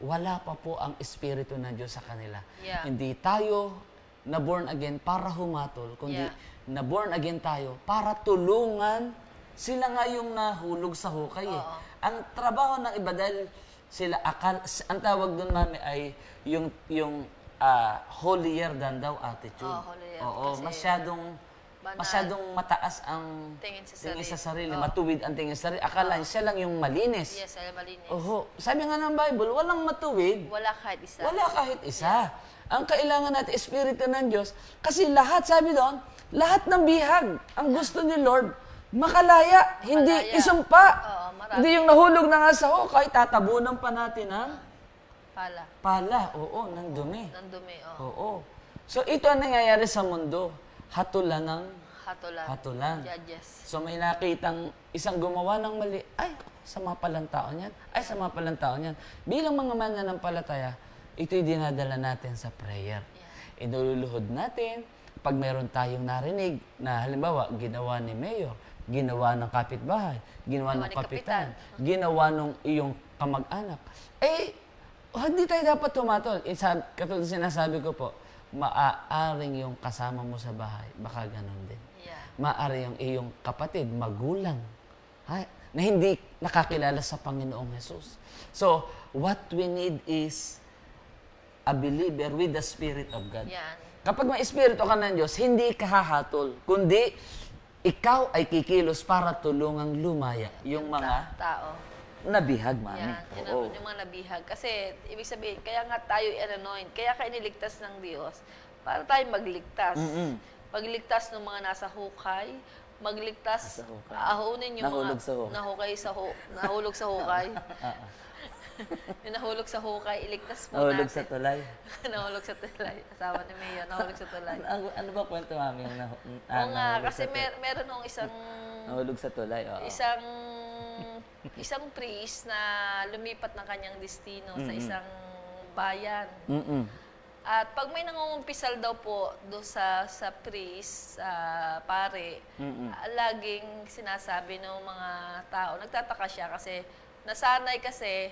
wala pa po ang espiritu ng Diyos sa kanila. Yeah. Hindi tayo na born again para humatol, kundi na born again tayo para tulungan sila nga yung nahulog sa hukay eh. Ang trabaho ng iba dahil sila ang tawag doon, Mami, ay yung holier than thou attitude. Holier. Oo, Kasi masyadong mataas ang tingin sa sarili. Matuwid ang tingin sa sarili. Akala siya lang yung malinis. Yes, alam malinis. Oho. Sabi nga ng Bible, walang matuwid. Wala kahit isa. Wala kahit isa. Ang kailangan natin, espiritu ng Diyos. Kasi lahat, sabi doon, lahat ng bihag, ang gusto ni Lord, makalaya, hindi isumpa. Oo, marami. Hindi yung nahulog na nga sa hukay, tatabunan pa natin ang Pala. Oo, ng dumi. Ng dumi, Oo. So, ito ang nangyayari sa mundo. Hatulan ng hatulan. Judges. So, may nakitang isang gumawa ng mali. Ay, sama palang tao niyan. Ay, sama palang tao niyan. Bilang mga mananampalataya, ito'y dinadala natin sa prayer. Inululuhod natin pag mayroon tayong narinig na halimbawa, ginawa ni Mayor, ginawa ng kapitbahay, ginawa ng kapitan, ginawa ng iyong kamag-anak. Hindi tayo dapat tumatol. Katulad sinasabi ko po, maaaring yung kasama mo sa bahay, baka ganun din. Yeah. Maaari yung iyong kapatid, magulang, na hindi nakakilala sa Panginoong Jesus. So, what we need is a believer with the Spirit of God. Yan. Kapag may Espiritu ka ng Diyos, hindi ka hahatol, kundi ikaw ay kikilos para tulungang lumaya yung mga tao. Nabihag, Mami. Yan, yung mga nabihag. Kasi, ibig sabihin, kaya nga tayo i-anoint, kaya ka iniligtas ng Diyos para tayo magligtas. Magligtas ng mga nasa hukay, magligtas, Sa hukay. ahonin yung Nahulog mga sa hukay. nahulog sa hukay. Yung nahulog sa hukay, iligtas po Nahulog natin. sa tulay. Nahulog sa tulay. Asawa ni Mayor, nahulog sa tulay. Ano ba kwento, mami? Yung Oo nga, kasi meron nung nahulog sa tulay, oo. isang priest na lumipat ng kanyang destino sa isang bayan. Mm-mm. At pag may nangungumpisal daw po doon sa priest, sa pare, laging sinasabi ng mga tao, nagtataka siya kasi nasanay kasi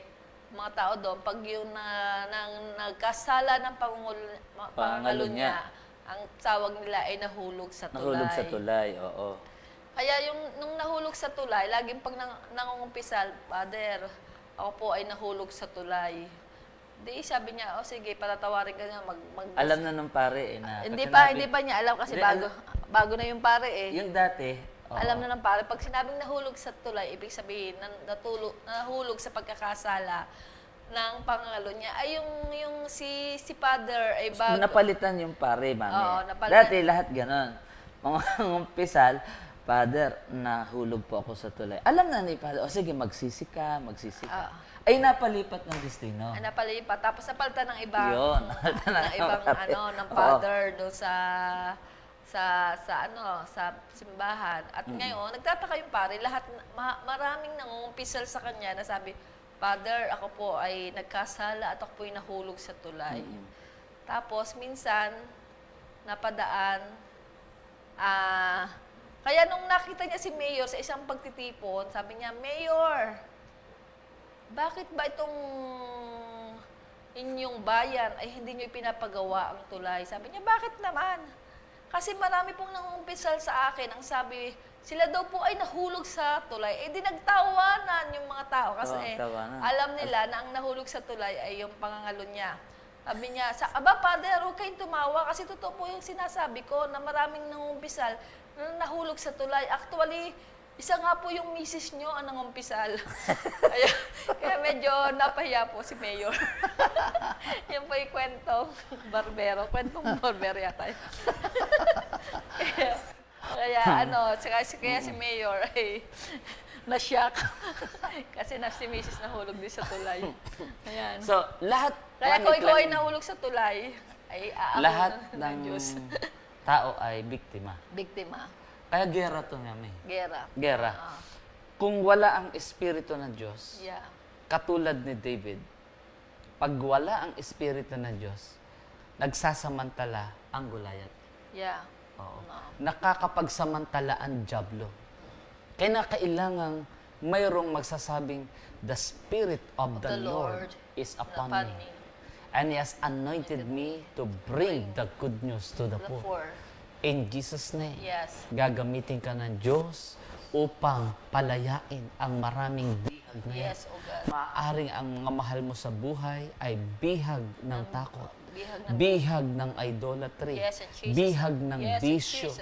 mga tao doon, pag yung nagkasala ng pangangalo niya, ang tawag nila ay nahulog sa tulay. Nahulog sa tulay, oo. Kaya nung nahulog sa tulay, laging pag nangungumpisal, Father, ako po ay nahulog sa tulay. Di sabi niya, sige, patatawarin ka niya, Alam na ng pare na. Hindi pa niya alam kasi bago na yung pare eh. Yung dati, oo. Alam na ng pare, pag sinabing nahulog sa tulay, ibig sabihin, nahulog sa pagkakasala ng pangangalo niya, ay yung si Father ay bago. Napalitan yung pare, mami. Oo, napalitan. Dati, lahat ganon. Mga umpisal, Father, nahulog po ako sa tulay. Alam na ni Father, sige, magsisi ka. Ay, napalipat ng destino. Ay, napalipat. Tapos napalitan ng ibang, Yun. ng ibang ng Father doon sa simbahan. At ngayon, nagtataka yung pare, maraming nangungumpisal sa kanya na sabi, Father, ako po ay nagkasala at ako po ay nahulog sa tulay. Tapos, minsan, napadaan, kaya nung nakita niya si Mayor sa isang pagtitipon, sabi niya, Mayor, bakit ba itong inyong bayan ay hindi niyo pinapagawa ang tulay? Sabi niya, bakit naman? Kasi marami pong nangumpisal sa akin ang sabi, sila daw po ay nahulog sa tulay. Di nagtawanan yung mga tao kasi alam nila na ang nahulog sa tulay ay yung pangangalo niya. Sabi niya, Father, huwag kayong tumawa kasi totoo po yung sinasabi ko na maraming nangumpisal na nahulog sa tulay. Actually, isa nga po yung misis nyo ang nangumpisal. Kaya medyo napahiya po si Mayor. Yan po yung kwentong barbero yata yun. Kaya si Mayor ay na-shock. Kasi si misis nahulog din sa tulay. Ayan. So, lahat... Kaya kung ikaw ay nahulog sa tulay, ay lahat ng Diyos. Tao ay biktima. Biktima. Kaya gera to namin. Gera. Kung wala ang Espiritu ng Diyos, katulad ni David, pag wala ang Espiritu ng Diyos, nagsasamantala ang Goliath. Yeah. Oo. Nakakapagsamantala ang Diablo. Kaya kailangang mayroong magsasabing, the Spirit of the Lord is upon me. And He has anointed me to bring the good news to the poor. In Jesus' name, gagamitin ka ng Diyos upang palayain ang maraming bihag na yan. Maaaring ang mga mahal mo sa buhay ay bihag ng takot, bihag ng idolatry, bihag ng bisyo,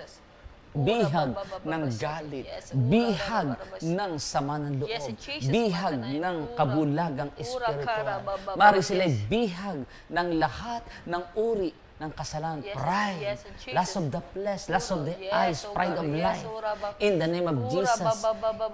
bihag ng galit, bihag ng sama ng loob, bihag ng kabulagang espiritual. Mari sila'y bihag ng lahat ng uri ng kasalanan, pride, lust of the flesh, lust of the eyes, pride of life. In the name of Jesus,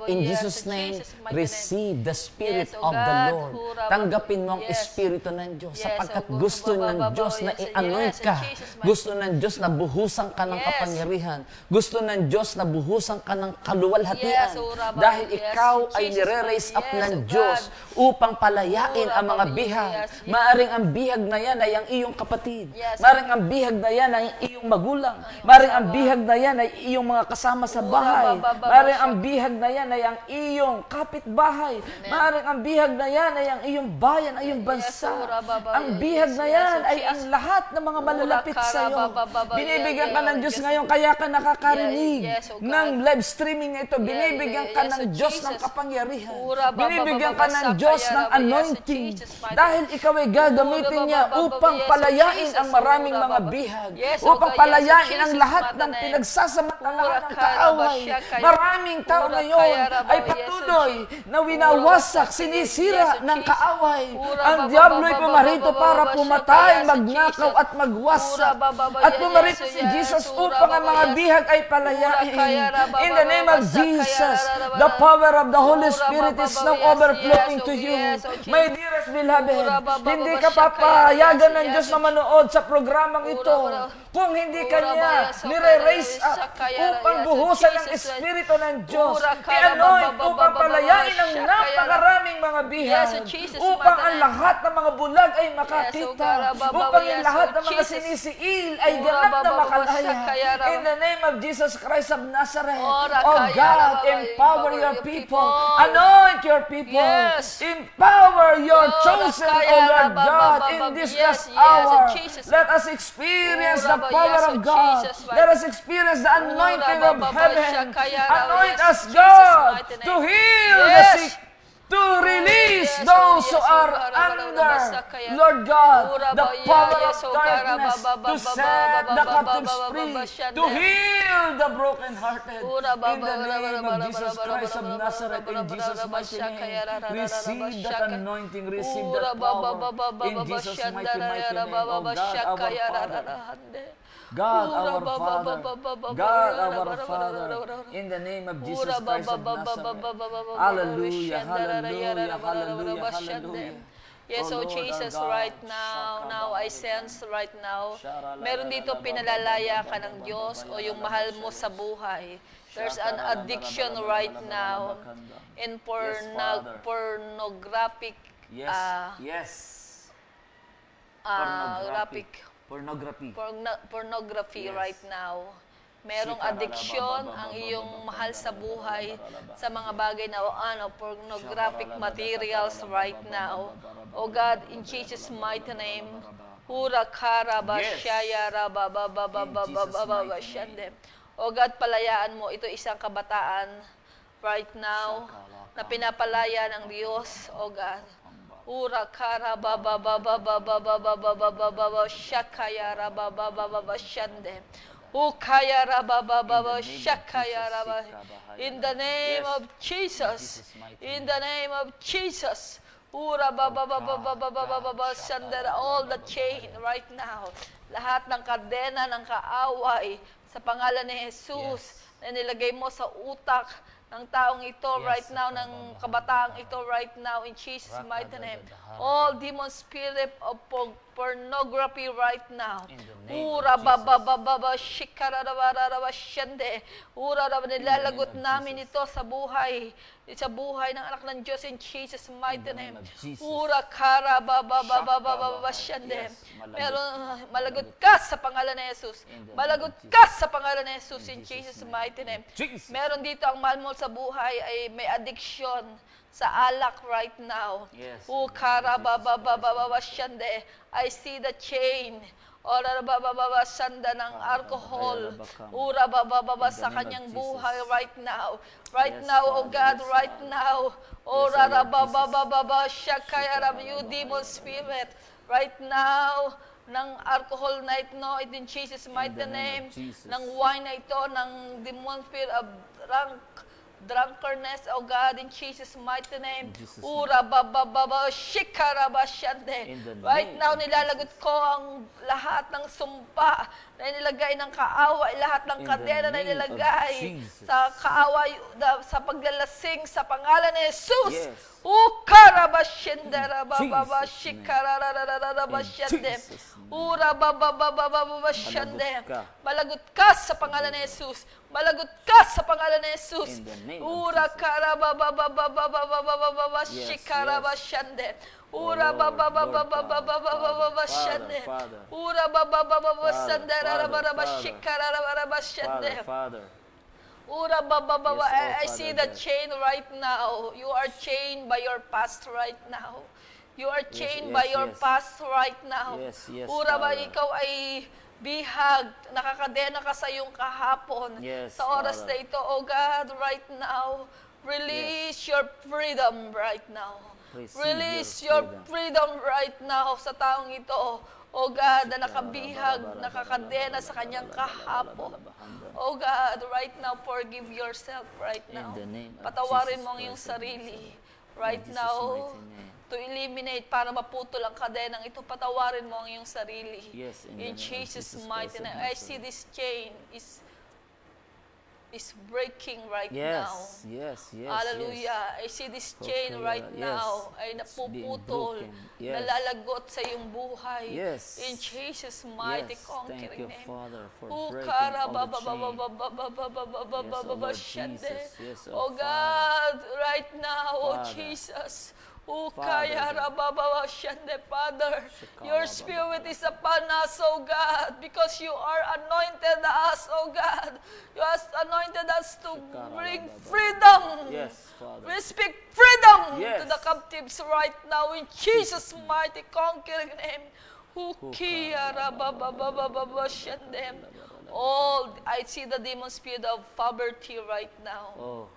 in Jesus' name, receive the Spirit of the Lord. Tanggapin mo ang Espiritu ng Diyos sapagkat gusto ng Diyos na i-anoint ka. Gusto ng Diyos na buhusan ka ng kapangyarihan. Gusto ng Diyos na buhusan ka ng kaluwalhatian. Dahil ikaw ay nire-raise up ng Diyos upang palayain ang mga bihag. Maaring ang bihag na yan ay ang iyong kapatid. Maring ang bihag na yan ay iyong magulang. Maring ang bihag na yan ay iyong mga kasama sa bahay. Maring ang bihag na yan ay ang iyong kapitbahay. Maring ang bihag na yan ay ang iyong bayan, ay iyong bansa. Ang bihag na yan ay ang lahat ng mga malalapit sa iyo. Binibigyan ka ng Diyos ngayon, kaya ka nakakarinig ng live streaming ito. Binibigyan ka ng Diyos ng kapangyarihan. Binibigyan ka ng Diyos ng anointing. Dahil ikaw ay gagamitin niya upang palayain ang marami aming mga bihag. Yes, Upang God, yes, palayain in ang Jesus' lahat mighty ng name. pinagsasamantalahan ng Ura, kaaway. kaya, kaya. Maraming tao Ura, ngayon kaya, raba, ay yes, patuloy Jesus. na winawasak, Ura, sinisira yes, ng Jesus. kaaway. Ura, Ang baba, Diablo'y baba, pumarito baba, para baba, pumatay, yes, magnakaw Jesus. at magwasak. Ura, baba, At yes, pumarito yes, si yes. Jesus Ura, upang ang baba, mga yes. bihag ay Ura, palayain. kaya, raba, In the name of baba, kaya, Jesus, raba, the raba. power of the Holy Ura, Spirit baba, is baba, now yes, overflowing yes, to oh, you. yes, oh, Jesus. My dearest beloved, Ura, baba, hindi baba, ka siya, kaya, papayagan yes, ng Diyos yes, na manood sa programang Ura, ito ura. kung hindi Ura, kanya baya, so, nire-raise kaya, up siya, kaya, upang yes, buhusan ng Jesus, Espiritu ng Diyos, Ura, i-anoint baba, upang baba, palayain ang siya, kaya, napakaraming mga bihag, Yes, oh, Jesus, upang mighty ang name. lahat ng mga bulag ay Yes, makakita, oh, baba, upang yes, yung lahat oh, ng mga Jesus. sinisiil ay Ura, ganap na baba, makalaya. siya, kaya, In the name of Jesus Christ of Nazareth, Ora, oh kaya, God, baba, empower your people, anoint your people, Yes. empower your Ora, chosen, kaya, oh Lord baba, God, baba, in this yes, last yes, hour. in Jesus' Let us experience Ora, the ba, power yes, of in God. Jesus' Let us experience the anointing Ora, of baba, heaven. siya, kaya, Anoint yes, us, in Jesus' God, mighty name. to heal the Yes. sick, to release yes, those yes, who are ora, ora, under, basta kaya. Lord God, Ora, the ba, power yes, of o, kara, darkness, ba, ba, to ba, set ba, the ba, captives ba, ba, free, ba, siya, to heal the brokenhearted. Ora, ba, In the ba, ba, name ba, of ba, Jesus ba, ba, Christ ba, of ba, Nazareth, ba, in ba, Jesus' ba, mighty siya, name, kaya, ra, ra, ra, ra, receive ba, that siya, anointing, receive Ura, that ba, ba, power. ba, ba, ba, In ba, ba, Jesus' siya, mighty, ra, mighty ra, name, ba, ba, oh ba, God, siya, our kaya, ra, ra, Father. ra, hande. God, Ura, our ba, ba, Father, ba, ba, ba, ba, God, ra, ra, our ra, ra, ra, Father, ra, ra, ra. in the name of Jesus Ura, ba, Christ ba, of ba, ba, ba, Nazareth. ba, ba, ba, ba, Hallelujah, siya, ra, ra, ra, ya, ra, hallelujah, ra, ba, ra, ra, hallelujah, ba, siya, hallelujah. Yes, Oh oh Lord, our Jesus, God. right now I sense right now, meron dito pinalalaya ka ng Diyos o yung mahal mo sa buhay. There's an addiction right now in pornographic, Yes, yes. pornography Yes. right now. Merong addiction ang iyong mahal sa buhay sa mga bagay na pornographic materials right now. Oh God, in Jesus' mighty name, Hura kara ba Yes. shaya ra ba ba ba ba ba ba ba ba ba shande. Oh God, palayaan mo ito isang kabataan right now na pinapalaya ng Diyos, oh God. Ura kara ba ba ba ba ba ba ba ba ba ba ba ba ba shakaya ra ba ba ba ba ba shande. Ukaya ra ba ba ba ba shakaya ra ba. In the name of Jesus. In the name of Jesus. Ura ba ba ba ba ba ba ba ba ba ba shande, all the chain right now. Lahat ng kadena ng kaaway sa pangalan ni Jesus na nilagay mo sa utak ng taong ito right now, ng kabataang ito right now, in Jesus' mighty name. All demon spirit of pornography right now. Ura ba ba ba ba ba shikara ra ba ra ba shende. Ura ra nilalagot namin ito sa buhay ng anak ng Diyos in Jesus' mighty name. Ura kara ba ba ba ba ba ba ba shende. Meron malagot ka sa pangalan ni Jesus. Malagot ka sa pangalan ni Jesus in Jesus' mighty name. Meron dito ang mahal mo sa buhay ay may addiction sa alak right now. Yes. Ukara ba ba ba ba ba ba shande. I see the chain. Ora ba ba ba ba sanda ng alcohol. Ura ba ba ba ba sa kanyang buhay right now. Right now, oh God, right now. Ora ba ba ba ba ba shakaya ra you demon spirit. Right now, ng alcohol na ito, in Jesus' mighty name, ng wine na ito, ng demon spirit of drunkenness, oh God, in Jesus' mighty name. Ura ba ba ba ba shikara ba shande. Right now, nilalagot ko ang lahat ng sumpa na nilagay ng kaaway, lahat ng kadena na nilagay sa kaaway, sa paglalasing sa pangalan ni Jesus. Ukara ba shindera ba ba ba shikara ra ra ra ra ba shande. Ura ba ba ba ba ba ba shande. Malagot ka sa pangalan ni Jesus. Malagot ka sa pangalan ni Jesus. Ura kara ba ba ba ba ba ba ba ba ba ba ba shikara ba shande. Ura ba ba ba ba ba ba ba ba ba ba ba shande. Ura ba ba ba ba ba shande ra ra ba ba shikara ra ra ba shande. Ura ba ba ba ba. I see the chain right now. You are chained by your past right now. You are chained by your past right now. Ura ba ikaw ay bihag, nakakadena ka sa iyong kahapon. Sa oras na ito, oh God, right now, release your freedom right now. Release your freedom right now sa taong ito. O God, na nakabihag, nakakadena sa kanyang kahapo. O God, right now, forgive yourself right now. In the name of Patawarin Jesus mo ang iyong Christ of sarili. Nazareth. Right In Jesus' now, mighty name. to eliminate, para maputol ang kadenang ito, patawarin mo ang iyong sarili. Yes, in the In name of Jesus' Jesus mighty Christ of name. I Nazareth. see this chain is breaking right Yes, now. yes, yes. Hallelujah. I see this chain Okay, right yes. now ay It's being napuputol, broken. Yes. nalalagot sa iyong buhay. Yes. In Jesus' mighty Yes, conquering thank you, name. Father, for Ukara breaking all ba the ba ba ba chain. ba ba ba ba ba ba ba Yes, ba O ba Lord shande. Jesus. Yes, O Oh Father. God, right now, oh Father. Jesus. Father Ukaya God. rababa shande, Father. Shikara Your baba spirit baba. is upon us, oh God, because you are anointed us, oh God. You have anointed us to Shikara bring baba baba. freedom. Yes, Father. We speak freedom Yes. to the captives right now in Jesus' mighty conquering name. Hukia rabababababa shande. All, I see the demon spirit of poverty right now. Oh,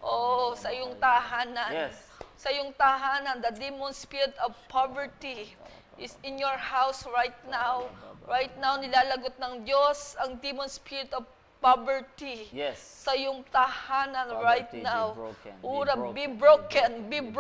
Oh, sa iyong tahanan. Yes. Sa iyong tahanan, the demon spirit of poverty is in your house right now. Right now, nilalagot ng Diyos ang demon spirit of poverty. Yes. Sa iyong tahanan right Poverty be now. broken, be Ura, broken, be be broken, be broken. be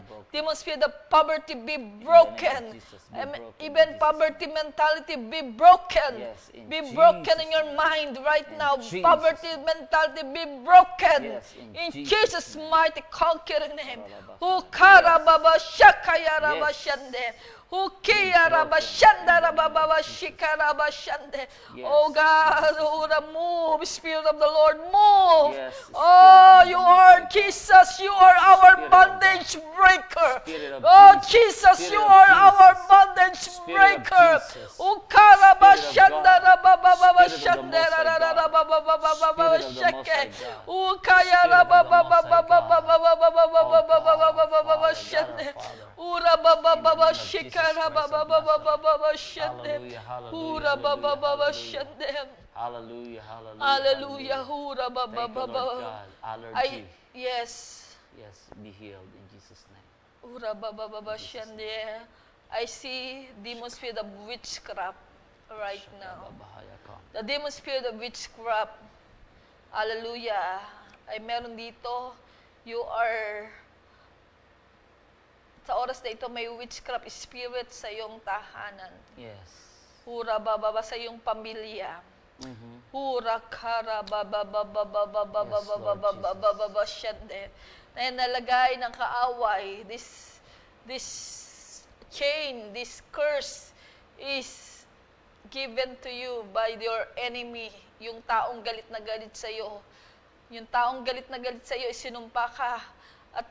broken. Demon spirit of poverty be broken. Jesus, be Em- broken, Even Jesus. poverty mentality be broken. Yes, in Be broken in Jesus' your mind right In now. Jesus' Poverty mentality be broken. Yes, in Jesus' Jesus' mighty conquering name. Yes. Ukara baba shakaya raba Yes. shande. Ukiya raba shanda raba baba shikara raba shande. Yes. Oh God, ura, move, Spirit of the Lord, move. Yes, Oh, Spirit of you the are Most High God. Jesus, you are our Spirit of bondage breaker. Spirit of Oh Jesus. Jesus, Spirit you of are our Jesus. bondage Spirit of breaker. Jesus. Ukara ba Spirit of shanda God. raba baba Spirit of the shande Most High raba God. baba baba baba Spirit of the Most shake. High God. Ukaya Spirit of raba the baba Most High baba God. baba baba baba Oh God, baba our baba baba Father, God, shande. our Father. Ura baba In the baba name of shika Jesus raba Christ of baba baba Nazareth. baba shande. Hallelujah, hallelujah, Ura baba hallelujah, baba hallelujah. shande. Hallelujah, hallelujah. Hallelujah. Hura baba Thank you, Lord baba. God. Allergy. Yes. Yes, be healed in Jesus' name. Ura baba baba shande. I see demon spirit of witchcraft right now. Babahayakam. The demon spirit of witchcraft. Hallelujah. Ay meron dito. You are sa oras na ito may witchcraft spirit sa iyong tahanan. Yes. Hura bababa sa iyong pamilya. Mm-hmm. Hura kara bababa shande. Na nalagay ng kaaway, this chain, this curse is given to you by your enemy, yung taong galit na galit sa iyo. Yung taong galit na galit sa iyo, sinumpa ka at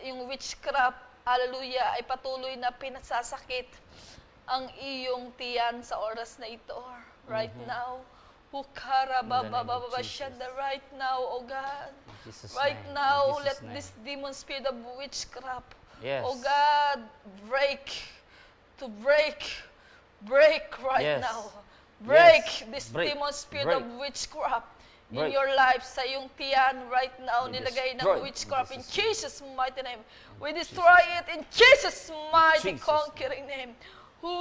yung witchcraft, hallelujah, ay patuloy na pinasasakit ang iyong tiyan sa oras na ito. Right now. Hukara In the name of bababa Jesus. shanda right now, oh God. In Jesus' Right name, now, in let Jesus' name. this demon spirit of witchcraft, Yes. oh God, break right Yes. now. Break Yes. this Break. demon spirit Break. of witchcraft in Break. your life, sa iyong tiyan right now, Be nilagay destroyed ng witchcraft in in Jesus' mighty name. We destroy it in Jesus' mighty Jesus' conquering name.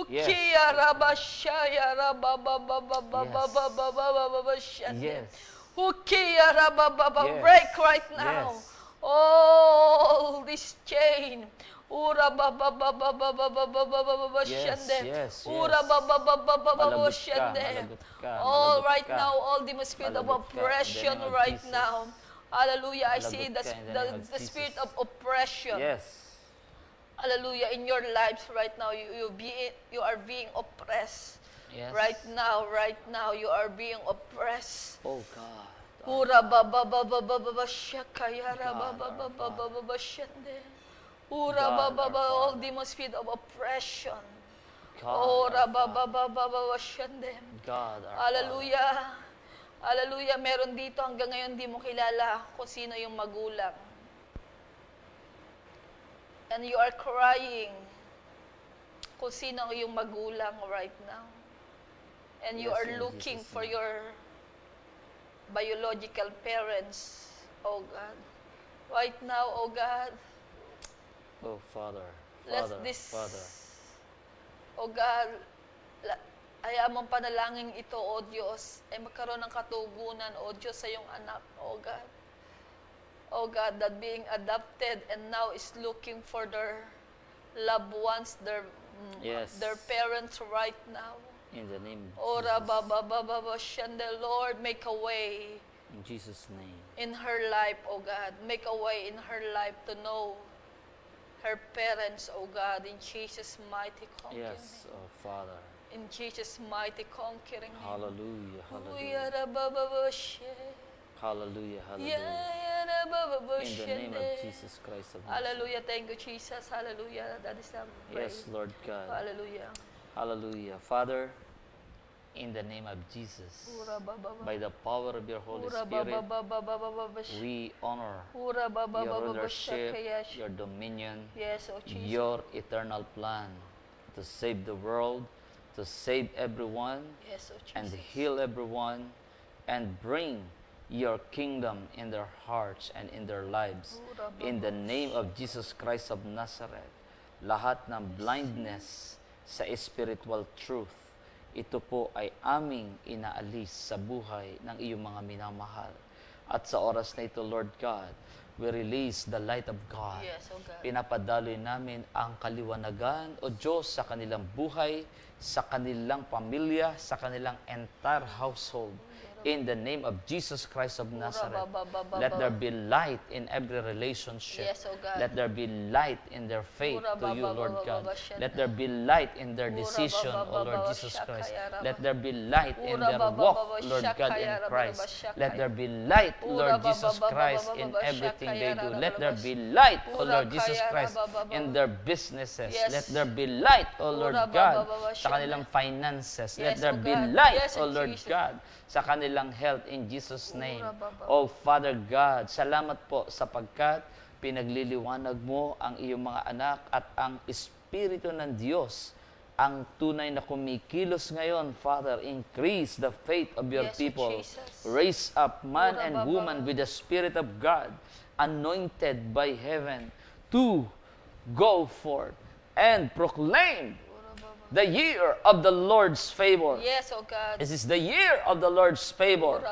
Yes. Hukia rabashaya rababababababababababababa shande. Yes. Hukia rabababa. Yes. Break right now. Yes. All this chain. Ura babababababababababa Yes, shande. yes, Ura yes. bababababababa Malagot ka, shande. malagot ka, All malagot right ka. now, all the spirit of Malagot ka in the oppression name of right Jesus. now. Hallelujah. I Malagot see ka in the name of the spirit Jesus. of oppression. Yes. Hallelujah. In your lives right now, you are being oppressed. Yes. Right now, you are being oppressed. Oh God. Ura babababababa shakayara God, our babababababa shande. Ura God, our bababa all Father. demon spirit of oppression. God, Ora our Father. babababababa shande. God, our Hallelujah. Hallelujah. Meron dito hanggang ngayon di mo kilala kung sino yung magulang. And you are crying kung sino yung magulang right now. And you Yes, are in looking Jesus' for name. your biological parents, oh God. Right now, oh God, Oh Father. let Father. this, Father. oh God, hayaan mong panalangin ito, O Diyos, ay magkaroon ng katugunan, O Diyos, sa iyong anak, O God. O God, that being adopted and now is looking for their loved ones, Yes. their parents right now. In the name of Ora Jesus. baba baba baba shende, Lord, make a way In Jesus' name. in her life, O God. Make a way in her life to know her parents, O God, in Jesus' mighty conquering Yes, name. oh Father. In Jesus' mighty conquering name. Hallelujah, hallelujah. Uyara baba baba she. Hallelujah, hallelujah. Yara baba baba In the name of shende. Jesus Christ of Nazareth. Hallelujah. Thank you, Jesus. Hallelujah. That is the praise. Yes, Lord God. Hallelujah. Hallelujah. Father, in the name of Jesus, Ura baba baba. by the power of your Holy Ura baba Spirit, baba baba baba she. we honor Ura baba your baba baba rulership, shakayash. your dominion, Yes, oh Jesus. your eternal plan to save the world, to save everyone, Yes, oh and Jesus. heal everyone, and bring your kingdom in their hearts and in their lives. In the name of Jesus Christ of Nazareth, lahat ng blindness sa spiritual truth, ito po ay aming inaalis sa buhay ng iyong mga minamahal. At sa oras na ito, Lord God, we release the light of God. Yes, oh God. Pinapadaloy namin ang kaliwanagan, O Diyos, sa kanilang buhay, sa kanilang pamilya, sa kanilang entire household. In the name of Jesus Christ of Nazareth, let there be light in every relationship. Yes, oh God. Let there be light in their faith to you, Lord God. Let there be light in their decision, O Lord Jesus Christ. Let there be light in their walk, Lord God, in Christ. Let there be light, Lord Jesus Christ, in everything they do. Let there be light, O Lord Jesus Christ, in their businesses. Let there be light, O Lord God, sa kanilang finances. Let there be light, O Lord God, sa kanilang health in Jesus' name. Oh Father God, salamat po sapagkat pinagliliwanag mo ang iyong mga anak at ang Espiritu ng Diyos ang tunay na kumikilos ngayon. Father, increase the faith of your Yes, people. Jesus. Raise up man and woman with the Spirit of God, anointed by heaven, to go forth and proclaim the year of the Lord's favor. Yes, oh God. This is the year of the Lord's favor.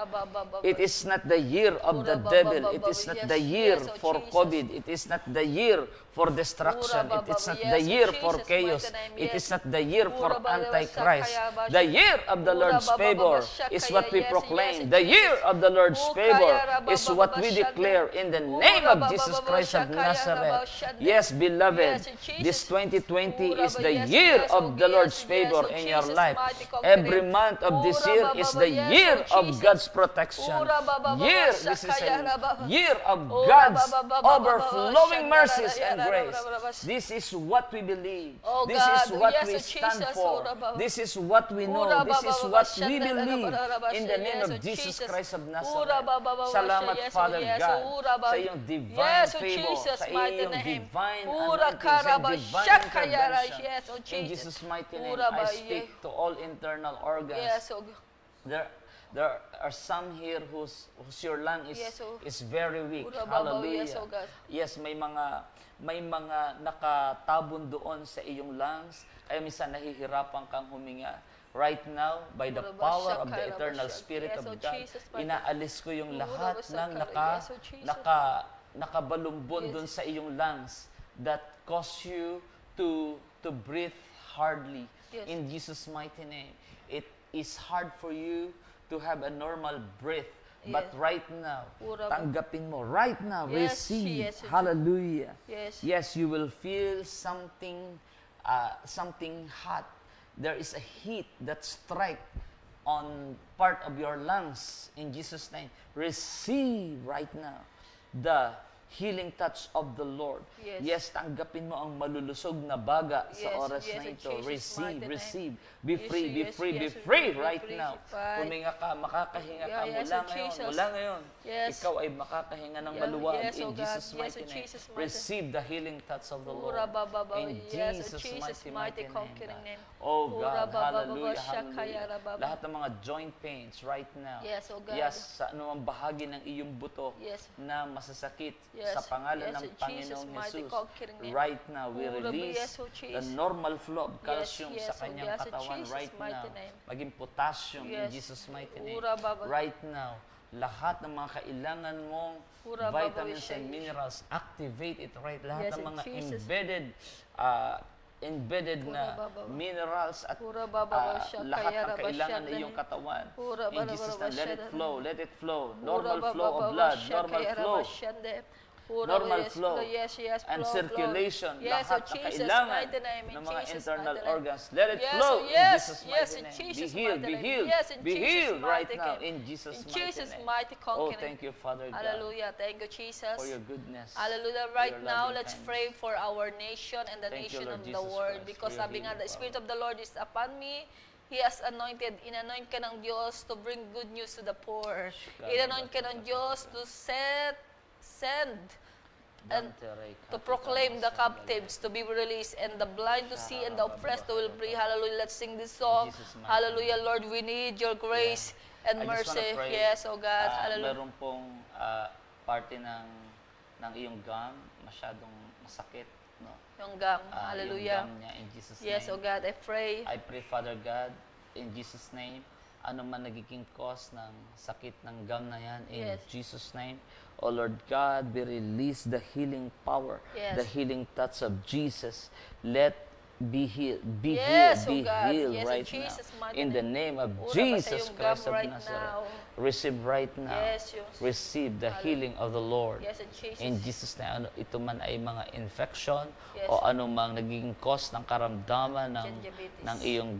It is not the year of the devil. It is not the year for COVID. It is not the year for destruction. It is not the year for chaos. It is not the year for Antichrist. The year of the Lord's favor is what we proclaim. The year of the Lord's favor is what we declare in the name of Jesus Christ of Nazareth. Yes, beloved, this 2020 is the year of the Lord's favor in your life. Every month of this year is the year of God's protection. This is a year of God's overflowing mercies and grace. This is what we believe. This is what we stand for. This is what we know. This is what we believe in the name of Jesus Christ of Nazareth. Salamat, Father God, sa iyong divine favor, sa iyong divine anointing, sa divine intervention. In Jesus' mighty name, I speak to all internal organs. Yes, oh God. There are some here whose your lung is very weak. Hallelujah. Yes, oh God. Yes, may mga nakatabon doon sa iyong lungs. Ay minsan nahihirapan kang huminga. Right now, by the power of the eternal Spirit of God, inaalis ko yung lahat ng nakabalumbon doon sa iyong lungs that cause you to breathe hardly. Yes. In Jesus' mighty name. It is hard for you to have a normal breath. But right now, tanggapin mo. Right now, Yes, receive. yes, Hallelujah. Yes. Yes, you will feel something hot. There is a heat that strike on part of your lungs in Jesus' name. Receive right now the healing touch of the Lord. Yes. Yes, tanggapin mo ang malulusog na baga sa Yes, oras yes, na in ito. Jesus' Receive, mighty name. receive. Be Yes, free, be yes, free, be yes, free be right free, now. fine. Huminga ka, makakahinga ka Yes, mula in ngayon. Jesus. Mula ngayon, Yes. ikaw ay makakahinga ng Yeah, maluwag yes, in oh God. Jesus' Yes, mighty in name. Jesus' mighty Receive the healing touch of the Lord. In Yes, Jesus' Jesus' mighty conquering name. name. Oh God, hallelujah, Shakaya, hallelujah. Lahat ng mga joint pains right now. Yes, oh God. Yes, sa anumang bahagi ng iyong buto Yes. na masasakit, Yes. sa pangalan Yes, ng in Jesus' Panginoong mighty Jesus. conquering name. Right now, we Oh, Rabbi, release yes, oh, the Jesus. normal flow of calcium yes, sa oh, kanyang yes, in katawan Jesus' right mighty now. name. Maging potassium in Yes. Jesus' mighty name. Ura, Baba. Right now, lahat ng mga kailangan mong Ura, Baba, vitamins and Wishay. minerals, activate it right. Lahat Yes, ng in mga Jesus. embedded Ura, na Baba. minerals at Ura, Baba, Shaka, lahat ng Yara, kailangan Bashanda, ng iyong katawan. Ura, In Baba, Jesus' Baba, name, let it Shada, flow, let it flow. Ura, Normal Baba, flow of Baba, blood, Shaka, normal Yara, flow. Bashanda. Ura, Normal yes, flow yes, yes, and flow, circulation, flow. Yes, lahat oh, na Jesus' kailangan mighty name, in ng mga Jesus' internal mighty name. organs. Let it Yes, flow oh, in yes, Jesus' yes, mighty in name. Jesus' Be healed, mighty be name. healed, Yes, in be Jesus' healed right mighty now name. in Jesus' In mighty Jesus' name. mighty Oh, conquering thank you, Father God, Hallelujah. Thank you, Jesus. for your goodness. Hallelujah. for Right your now, loving let's kindness. pray for our nation and the Thank you, nation Lord of the Jesus world. Christ, Because for your sabi nga, healing the Spirit power. of the Lord is upon me. He has anointed, inanoint ka ng Diyos to bring good news to the poor. Inanoint ka ng Diyos to send and to proclaim the captives to be released and the blind to see and the oppressed to will free. Hallelujah. Let's sing this song. Jesus' mighty Hallelujah, Lord. We need your grace and I just mercy. wanna pray, Yes, oh God. Hallelujah. Meron pong parte ng iyong gum, masyadong masakit. No? Yung gam. Yung Hallelujah. gum niya in Jesus' Yes, oh name. God. I pray. I pray, Father God, in Jesus' name, ano man nagiging cause ng sakit ng gum na yan, in Yes. Jesus' name. Oh Lord God, we release the healing power, Yes. the healing touch of Jesus. Let be healed, be Yes, healed, be oh God. healed Yes, in right Jesus' now. mighty In the name. name of Ura, Jesus basta yung Christ gum of right Nazareth. now. Receive right now. Yes, yung- Receive the healing of the Lord. Yes, in Jesus. In Jesus' name, ano, ito man ay mga infection Yes. o anumang nagiging cause ng karamdaman Gingivitis. ng iyong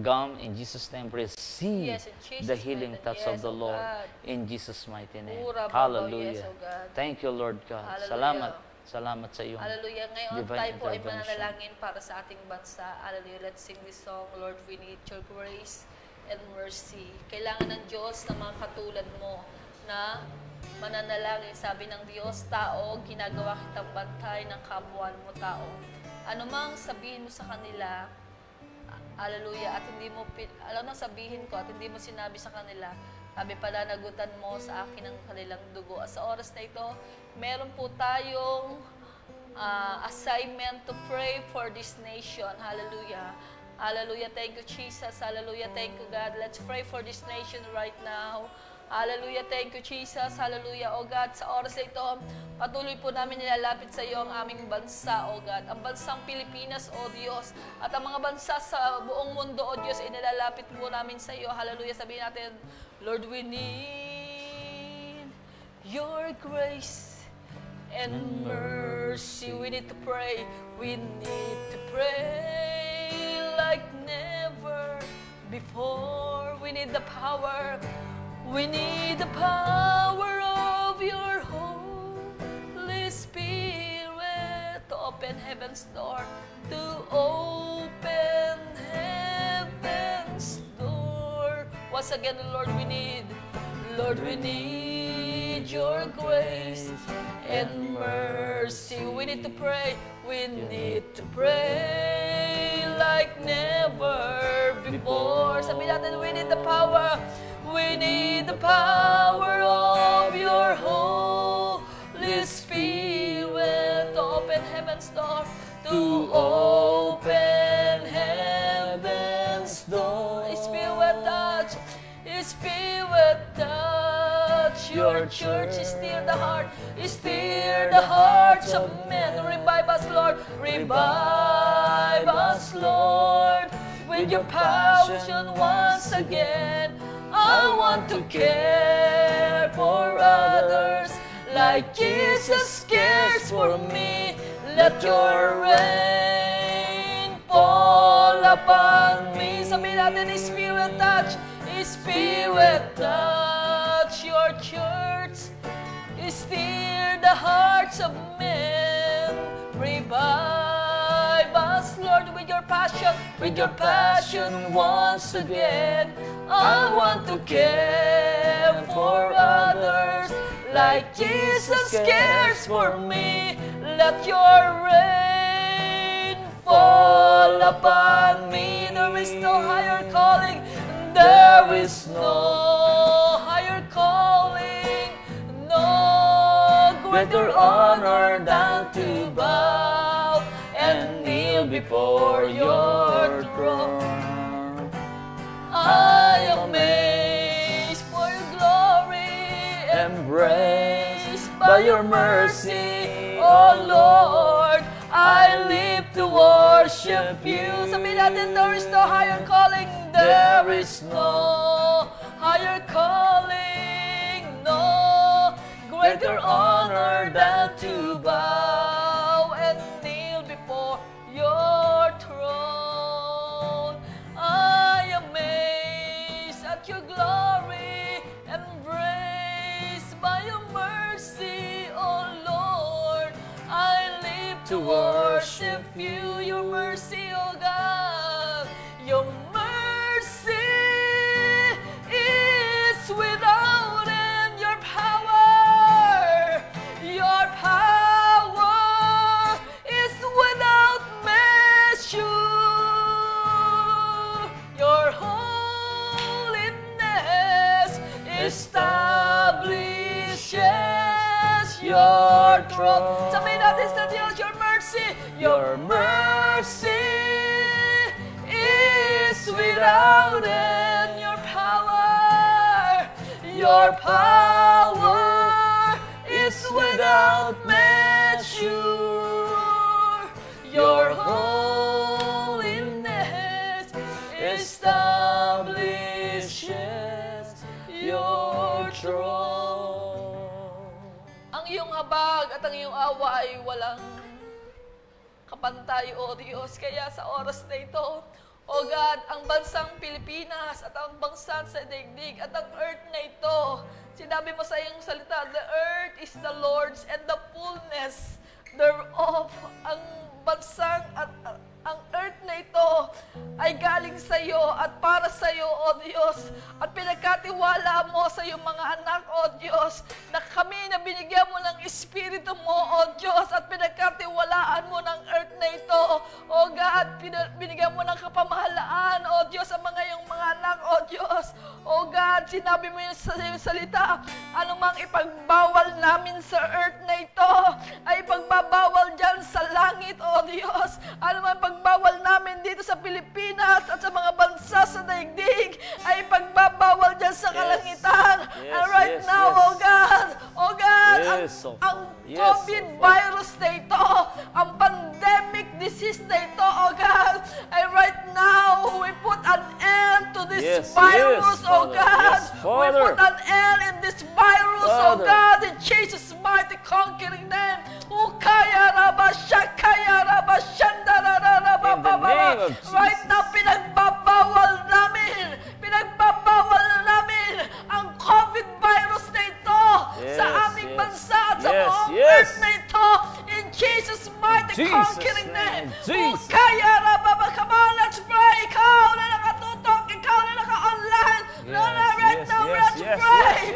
gum, in Jesus' name, receive Yes, in Jesus' the healing mighty- touch yes, of the oh Lord. God. In Jesus' mighty name. Ura, Baba, Hallelujah. yes, oh God. Thank you, Lord God. Hallelujah. Salamat sa iyong Hallelujah. Ngayon divine tayo po ay intervention. mananalangin para sa ating bansa. Hallelujah. Let's sing this song. Lord, we need your grace and mercy. Kailangan ng Diyos ng mga katulad mo na mananalangin. Sabi ng Diyos, tao, ginagawa kitang bantay ng kapwa mo tao. Ano mang sabihin mo sa kanila, hallelujah, at hindi mo, alam na sabihin ko, at hindi mo sinabi sa kanila, sabi pananagutan mo sa akin ang kanilang dugo. At sa oras na ito, meron po tayong assignment to pray for this nation. Hallelujah. Hallelujah. Thank you, Jesus. Hallelujah. Thank you, God. Let's pray for this nation right now. Hallelujah. Thank you, Jesus. Hallelujah. O God, sa oras na ito, patuloy po namin nilalapit sa iyo ang aming bansa, O God. Ang bansang Pilipinas, O Diyos. At ang mga bansa sa buong mundo, O Diyos, inilalapit po namin sa iyo. Hallelujah. Sabihin natin, Lord, we need your grace and mercy. We need to pray. We need to pray like never before. We need the power. We need the power of your Holy Spirit to open heaven's door. To open heaven's door. Once again, Lord, we need your grace and mercy. We need to pray. We need to pray like never before. Sabi natin, we need the power. We need the power of your Holy Spirit to open heaven's door. To open heaven's door. Spirit touch. Spirit touch. Your church is stir the heart. Stir the hearts of men. Revive us, Lord. Revive us, Lord. With your passion once again. I want to care for others like Jesus cares for me. Let your rain fall upon me. Sabihin natin, Spirit touch, Spirit touch your church. Stir the hearts of men. Revive us, Lord, with your passion once again. I want to care for others like Jesus cares for me. Let your rain fall upon me. There is no higher calling. There is no higher calling. No greater honor than to bow and kneel before your throne. I am amazed for your glory, embraced by your mercy, O Lord. I live to worship you. Sabihin natin, there is no higher calling. There is no higher calling, no greater honor than to bow and kneel before your throne. I am amazed at your glory, embraced by your mercy, O Lord. I live to worship you, your mercy, O God. Your mercy is without end, your power is without measure. Your holiness establishes your throne. Sabihin natin sa Diyos, your mercy is without end, your power is without measure. Your holiness establishes your throne. Ang iyong habag at ang iyong awa ay walang kapantay, O Diyos. Kaya sa oras na ito, O God, ang bansang Pilipinas at ang bangsa sa daigdig at ang earth na ito, sinabi mo sa iyong salita, the earth is the Lord's and the fullness thereof. Ang bansang at ang earth na ito ay galing sa iyo at para sa iyo, O Diyos. At pinagkatiwala mo sa iyong mga anak, O Diyos, na kami na binigyan mo ng Espiritu mo, O Diyos, at pinagkatiwalaan mo ng earth na ito, O God, binigyan mo ng kapamahalaan, O Diyos, ang mga iyong mga anak, O Diyos. O God, sinabi mo yung sa iyong salita, anumang ipagbawal namin sa earth na ito, ay ipagbabawal dyan sa langit, O Diyos. Anumang pagbawal namin dito sa Pilipinas at sa mga bansa sa daigdig ay pagbabawal dyan sa kalangitan. And right now, O God, ang COVID virus na ito, ang pandemic disease na ito, O God, ay right now, we put an end to this virus, O God. We put an end in this virus, O God, in Jesus' mighty conquering name. Right now, pinagbabawal namin ang COVID virus na ito sa aming bansa at sa buong earth na ito. In Jesus' mighty conquering name. Come on, let's pray. Ikaw na nakatutok, ikaw na naka-online. Right now, let's pray.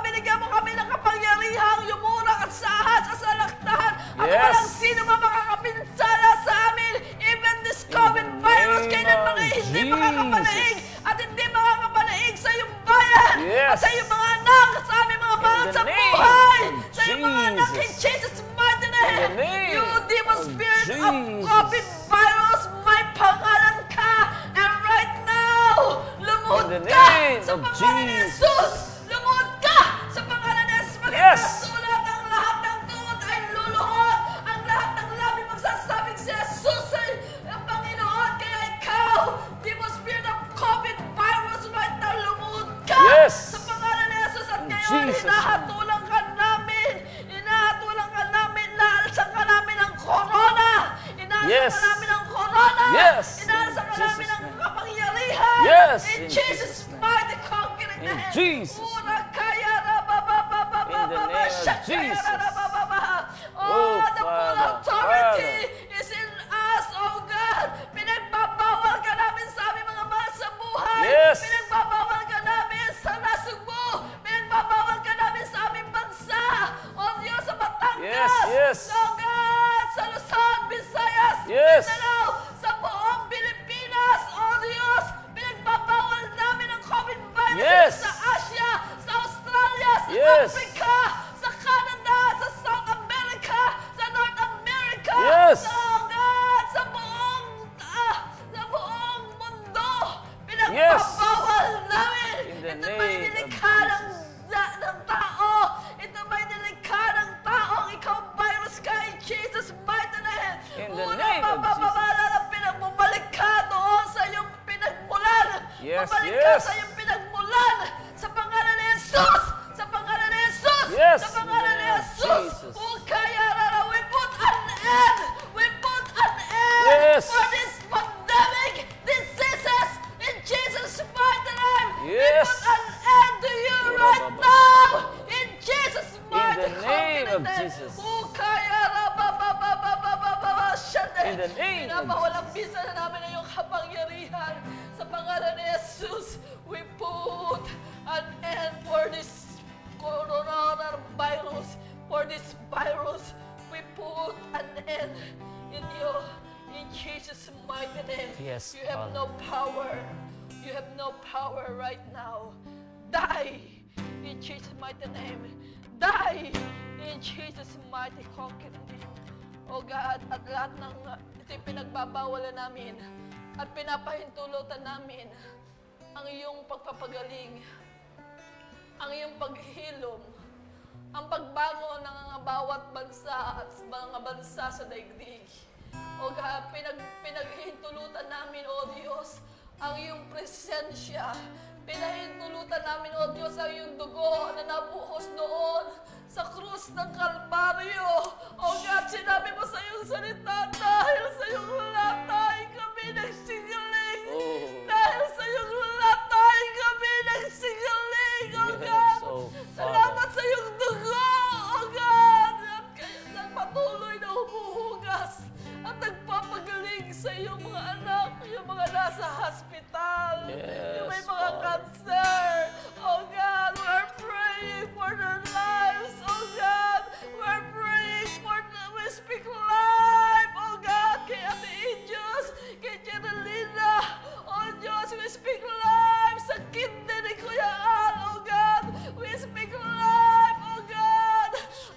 Binigyan mo kami ng kapangyarihang yumurak at sahas sa salaktahan. At walang sino makakapinsala sa amin. Even this COVID virus, kailan mga hindi makakapanaig at hindi makakapanaig sa iyong bayan at sa iyong mga anak, sa aming mga bangat sa buhay, sa iyong mga anak in Jesus' mighty name. You demon spirit of COVID virus, may pangalan ka, and right now, lumuhod ka sa pangalan ni Jesus. Lumuhod ka sa pangalan ni Jesus. Magkakasulat ang lahat ng tuhod ay luluhod. Ang lahat ng labi magsasabing si Jesus ay ang Panginoon. Kaya ikaw, demon spirit of COVID virus, right now, lumuhod ka sa pangalan ni Jesus. At ngayon, hinahatulang ka namin. Hinahatulang ka namin. Inaalsan ka namin ng corona. Inaalsan ka namin ng corona. Inaalsan ka namin ng kapangyarihan. In Jesus' mighty conquering name. Jesus. In the name of Jesus. Oh, the full authority is in us, oh God. Pinagbabawal ka namin sa aming mga mahal sa buhay. Pinagbabawal ka namin sa Nasugbu. Pinagbabawal ka namin sa aming bansa. Oh Diyos, sa Batangas. Oh God, sa Luzon, Visayas, Mindanao, sa buong Pilipinas. Oh Diyos, pinagbabawal namin ang COVID virus sa Asia, sa Australia, sa Africa, sa Canada, sa South Yes! Oh God, sa buong mundo, Yes! pinagbabawal namin. In the Ito ba'y name of nilikha ng tao? Ito ba'y nilikha ng taong ikaw virus ka in Jesus' mighty name? In the Una, name of mapapabala na bumalik ka doon sa iyong pinagmulan. Yes, Bumalik yes. ka sa iyong pinagmulan. Sa pangalan ni Jesus! Sa pangalan ni Jesus! Yes, Sa pangalan in ni the name of Jesus! Jesus. Kaya rara, we put an end! We put an end Yes. for this pandemic, diseases, in Jesus' mighty name! Yes. We put an end to you right now! In Jesus' mighty name of name! Jesus. Kaya In the name of Pinapawalang bisa na namin ang iyong kapangyarihan. Sa pangalan ni Jesus, we put an end for this coronavirus. For this virus, we put an end in Jesus' mighty name. Yes, You have Father. no power. You have no power right now. Die in Jesus' mighty name. Die in Jesus' mighty conquering name. O God, at lahat ng ito'y pinagbabawalan namin at pinapahintulutan namin ang iyong pagpapagaling, ang iyong paghilom, ang pagbangon ng mga bawat bansa at mga bansa sa daigdig. O God, pinaghintulutan namin, O Diyos, ang iyong presensya. Pinahintulutan namin, O Diyos, ang iyong dugo na nabuhos doon sa krus ng Kalbaryo. O God, sinabi mo sa iyong salita, dahil sa iyong latay kami nagsigaling. Oh. Dahil sa iyong latay kami nagsigaling, O Yes, God. oh, Salamat sa iyong dugo, O God. At kaya nang patuloy na humuhugas at nagpapagaling sa iyong mga anak, yung mga nasa hospital, Yes, yung may mga Father. cancer. Oh God, we're praying for their lives. Oh God, we're praying for them. We speak life. Oh God, kay Ate Angels, kay Jerilina. Oh Diyos, we speak life sa kidney ni Kuya Al. Oh God, we speak life. Oh God,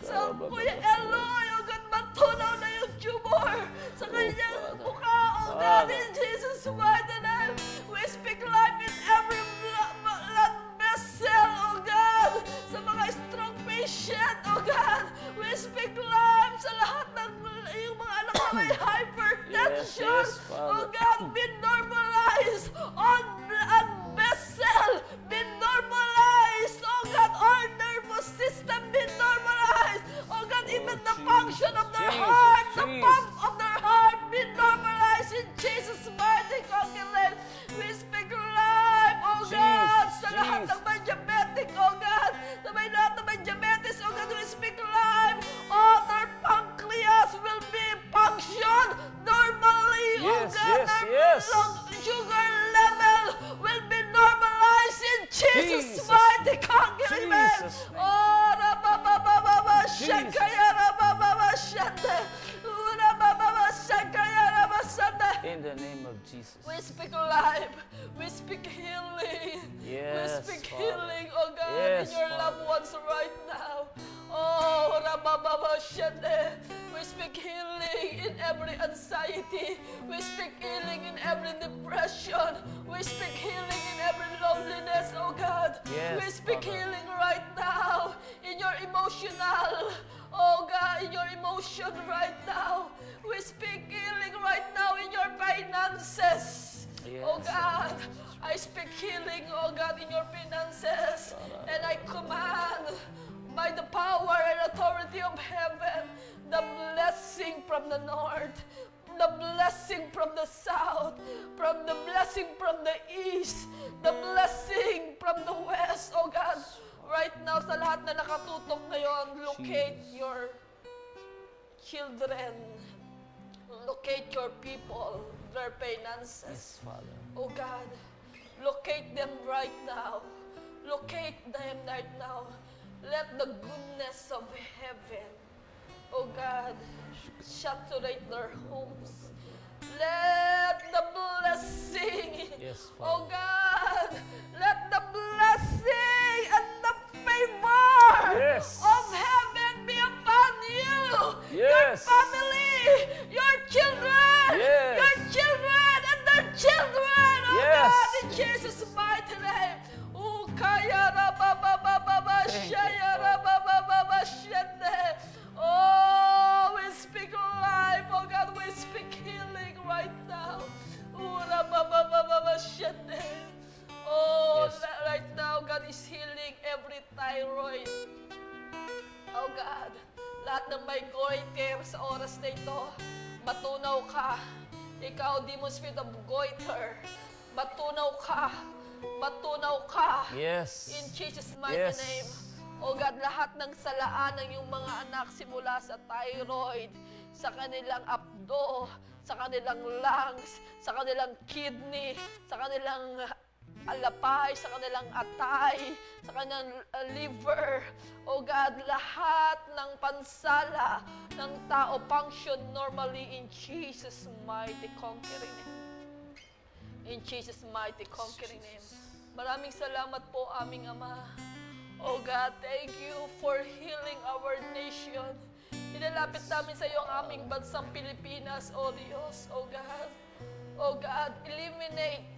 sa Kuya Eloy. Oh God, matunaw na yung tumor sa kanyang Father. mukha. Oh God, Father. in Jesus' mighty name, we speak life in every blood vessel, oh God, sa mga stroke patient, oh God, we speak life sa lahat ng yung mga anak na may hypertension, Yes, Father. oh God, be normalized on blood vessel, be normalized, oh God, our nervous system be normalized, oh God, even the function of their Jesus, heart, the Jesus. pump of their heart be normalized in Jesus' mighty name. We speak life, oh God, Jesus, sa lahat Jesus. ng may diabetic, oh God, sa may lahat ng may diabetes, oh God, we speak life. Oh, their pancreas will be function normally, oh Yes, God, yes, their yes. blood sugar level will be normalized in Jesus' Jesus. mighty conquering name. Jesus' name. Oh, rababababa, Jesus. shakaya, rabababa, shande. Rabababa, shakaya, rabasande. In the name of Jesus. We speak life. We speak healing. Yes, we speak Father. healing, oh God, Yes, in your Father. loved ones right now. Oh, Rabababa Shande. We speak healing in every anxiety. We speak healing in every depression. We speak healing in every loneliness, oh God. Yes, we speak Father. healing right now in your emotional, oh God, in your emotion right now. We speak healing right now in your finances. Oh Yes, God, I speak healing, oh God, in your finances. And I command by the power and authority of heaven, the blessing from the north, the blessing from the south, from the blessing from the east, the blessing from the west, oh God. Right now, sa lahat na nakatutok ngayon, locate your children, locate your people, their finances. Yes, Father. Oh God, locate them right now. Locate them right now. Let the goodness of heaven, oh God, saturate their homes. Let the blessing, Yes, oh Father. God, let the blessing and the favor Yes. of heaven be upon you, Yes. your family, your Jesus' mighty name. Ukaya rababababa, shaya rabababa, shende. Oh, we speak life, oh God, we speak healing right now. Ura babababa, shende. Oh, Yes. right now, God is healing every thyroid. Oh God, lahat ng may goiter sa oras na ito, matunaw ka. Ikaw, demon spirit of goiter, matunaw ka. Matunaw ka. Yes. In Jesus' mighty Yes. name. Oh God, lahat ng salaan ng iyong mga anak simula sa thyroid, sa kanilang abdo, sa kanilang lungs, sa kanilang kidney, sa kanilang alapay, sa kanilang atay, sa kanilang liver. Oh God, lahat ng pansala ng tao function normally in Jesus' mighty conquering name. In Jesus' mighty conquering name. Maraming salamat po, aming Ama. Oh God, thank you for healing our nation. Inalapit namin sa iyo ang aming bansang Pilipinas, O Diyos, O God. O God, eliminate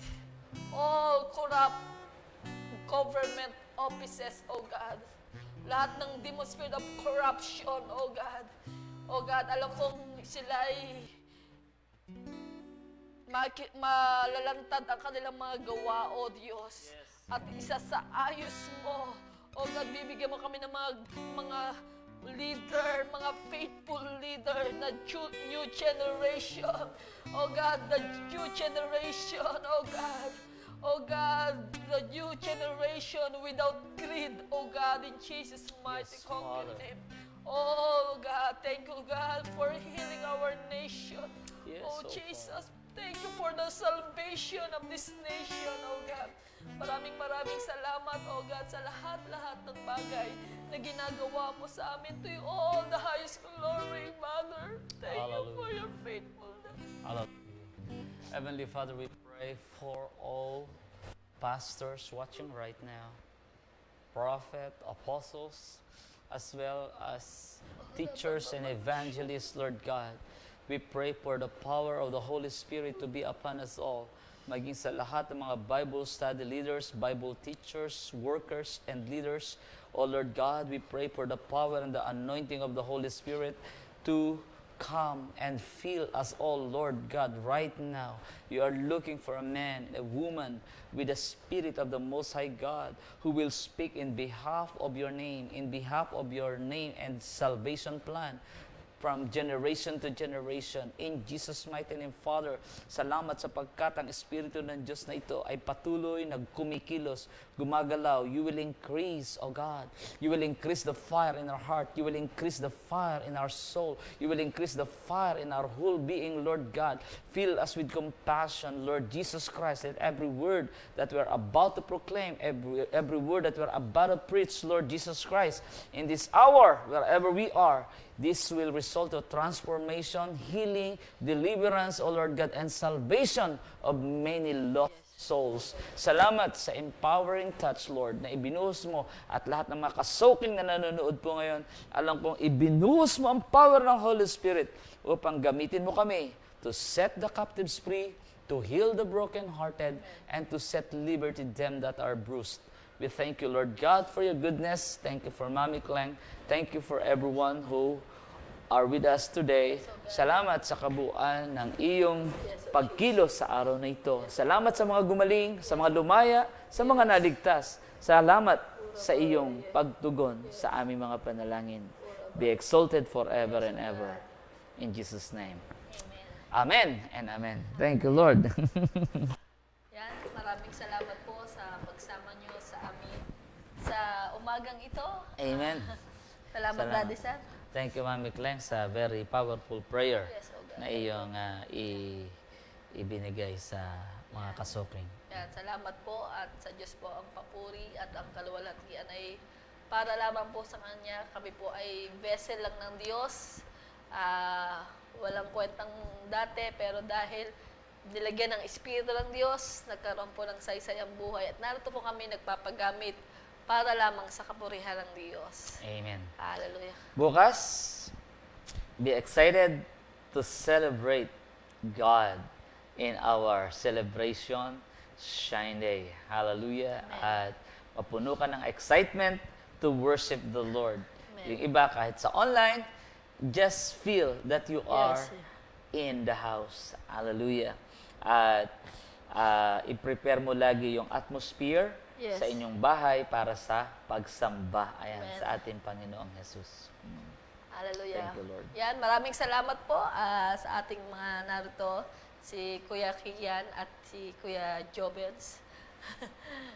all corrupt government offices, O God. Lahat ng demon spirit of corruption, O God. O God, alam kong sila'y malalantad ang kanilang mga gawa, O Diyos. At isa sa ayos mo, O God, bibigyan mo kami ng mga leader, mga faithful leader na new generation. O God, the new generation, O God. O God, the new generation without greed, O God, in Jesus' mighty Yes, conquering Father. name. Oh God, thank you, God, for healing our nation. Yes, Oh oh Jesus, thank you for the salvation of this nation, oh God. Maraming salamat, oh God, sa lahat-lahat ng bagay na ginagawa mo sa amin. To you all the highest glory, Mother. Thank you for Hallelujah. your faithfulness. Hallelujah. Heavenly Father, we pray for all pastors watching right now, prophet, apostles, as well as teachers and evangelists, Lord God. We pray for the power of the Holy Spirit to be upon us all, maging sa lahat ng mga Bible study leaders, Bible teachers, workers, and leaders. O Lord God, we pray for the power and the anointing of the Holy Spirit to come and fill us all, Lord God, right now. You are looking for a man, a woman with the Spirit of the Most High God who will speak in behalf of your name and salvation plan from generation to generation. In Jesus' mighty name, Father, salamat sapagkat ang Espiritu ng Diyos na ito ay patuloy nagkumikilos, gumagalaw. You will increase, O God. You will increase the fire in our heart. You will increase the fire in our soul. You will increase the fire in our whole being, Lord God. Fill us with compassion, Lord Jesus Christ, that every word that we're about to proclaim, every word that we're about to preach, Lord Jesus Christ, in this hour, wherever we are, this will result to transformation, healing, deliverance, O Lord God, and salvation of many lost souls. Salamat sa empowering touch, Lord, na ibinuhos mo at lahat ng mga kasoking na nanonood po ngayon, alam kong ibinuhos mo ang power ng Holy Spirit upang gamitin mo kami to set the captives free, to heal the brokenhearted, and to set liberty them that are bruised. We thank you, Lord God, for your goodness. Thank you for Mami Kleng. Thank you for everyone who are with us today. Salamat sa kabuuan ng iyong pagkilos sa araw na ito. Salamat sa mga gumaling, sa mga lumaya, sa mga naligtas. Salamat sa iyong pagtugon sa aming mga panalangin. Be exalted forever and ever. In Jesus' name. Amen and amen. Thank you, Lord. Yan, maraming salamat po sa pagsama nyo sa amin sa umagang ito. Amen. Salamat, Daddy San. Thank you, Mami Kleng, sa very powerful prayer Yes, oh God. na iyong ibinigay sa mga kasokling. Yan, salamat po at sa Diyos po ang papuri at ang kaluwalhatian ay para lamang po sa Kanya. Kami po ay vessel lang ng Diyos. Walang kwentang dati, pero dahil nilagyan ng Espiritu ng Diyos, nagkaroon po ng saysay ang buhay. At narito po kami nagpapagamit para lamang sa kapurihan ng Diyos. Amen. Hallelujah. Bukas, be excited to celebrate God in our celebration. shine day. Hallelujah. At mapuno ka ng excitement to worship the Lord. Amen. Yung iba, kahit sa online, just feel that you are Yes. in the house. Hallelujah. At i-prepare mo lagi yung atmosphere Yes. sa inyong bahay para sa pagsamba. Ayan, Amen. sa ating Panginoong Jesus. Hallelujah. Thank you, Lord. Yan, maraming salamat po sa ating mga narito, si Kuya Kian at si Kuya Jobens.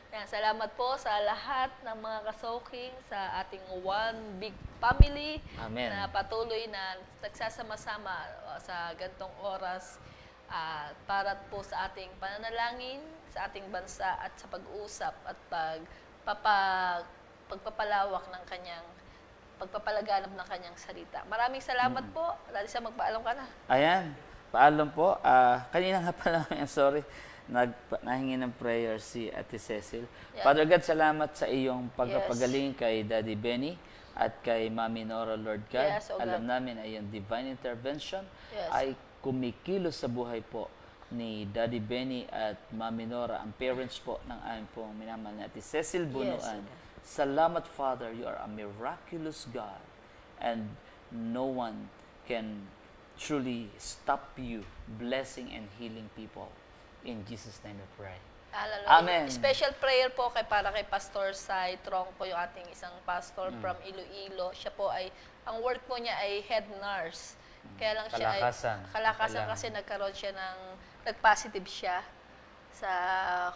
Yan, salamat po sa lahat ng mga kasoking sa ating one big family Amen. na patuloy na nagsasama-sama sa gantong oras para po sa ating pananalangin, sa ating bansa at sa pag-usap at pagpapalawak ng kanyang pagpapalaganap ng kanyang salita. Maraming salamat po. Larissa, magpaalam ka na. Ayan, paalam po. Kanina nga pala, sorry, nahingi ng prayer si Ate Cecil. Yeah. Father God, salamat sa iyong pagpapagaling kay Daddy Benny at kay Mami Nora, Lord God. Yes, oh God. Alam namin ay yung divine intervention Yes. ay kumikilos sa buhay po ni Daddy Benny at Mami Nora, ang parents po ng aming pong minamahal na Ate Cecil Bunuan. okay. Salamat, Father, you are a miraculous God and no one can truly stop you blessing and healing people. In Jesus' name we pray. Hallelujah. Amen. Special prayer po para kay Pastor Sai Tronco, yung ating isang pastor from Iloilo. Siya po ay, ang work po niya ay head nurse. Kaya lang siya Kalakasan. ay, kalakasan Kailangan. kasi nagkaroon siya nag-positive siya sa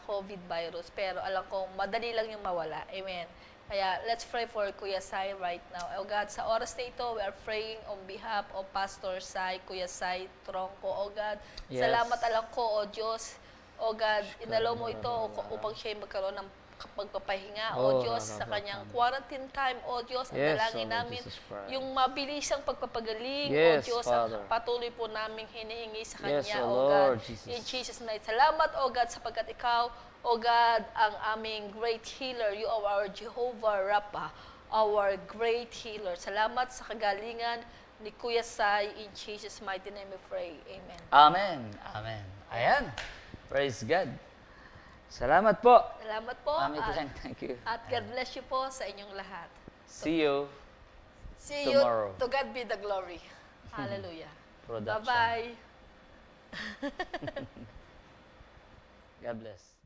COVID virus. Pero alam ko, madali lang yung mawala. Amen. Kaya let's pray for Kuya Sai right now. Oh God, sa oras na ito, we are praying on behalf of Pastor Sai, Kuya Sai Tronco. Oh God, Yes. salamat alam ko, O Diyos. O God, inalaw mo ito upang siya magkaroon ng pagpapahinga, O Diyos, sa kanyang quarantine time, O Diyos, ang Yes, dalangin O Lord namin, Jesus Christ. yung mabilisang pagpapagaling, Yes, O Diyos, Father. ang patuloy po naming hinihingi sa Yes, Kanya, O O God. Lord Jesus. In Jesus' name. Salamat, O God, sapagkat Ikaw, O God, ang aming great healer. You are our Jehovah Rapha, our great healer. Salamat sa kagalingan ni Kuya Sai. In Jesus' mighty name we pray. Amen. Amen. Amen. Ayan. Praise God. Salamat po. Salamat po. Mami Glenn, thank you. At God bless you po sa inyong lahat. See you. See Tomorrow. you. To God be the glory. Hallelujah. Production. Bye-bye. God bless.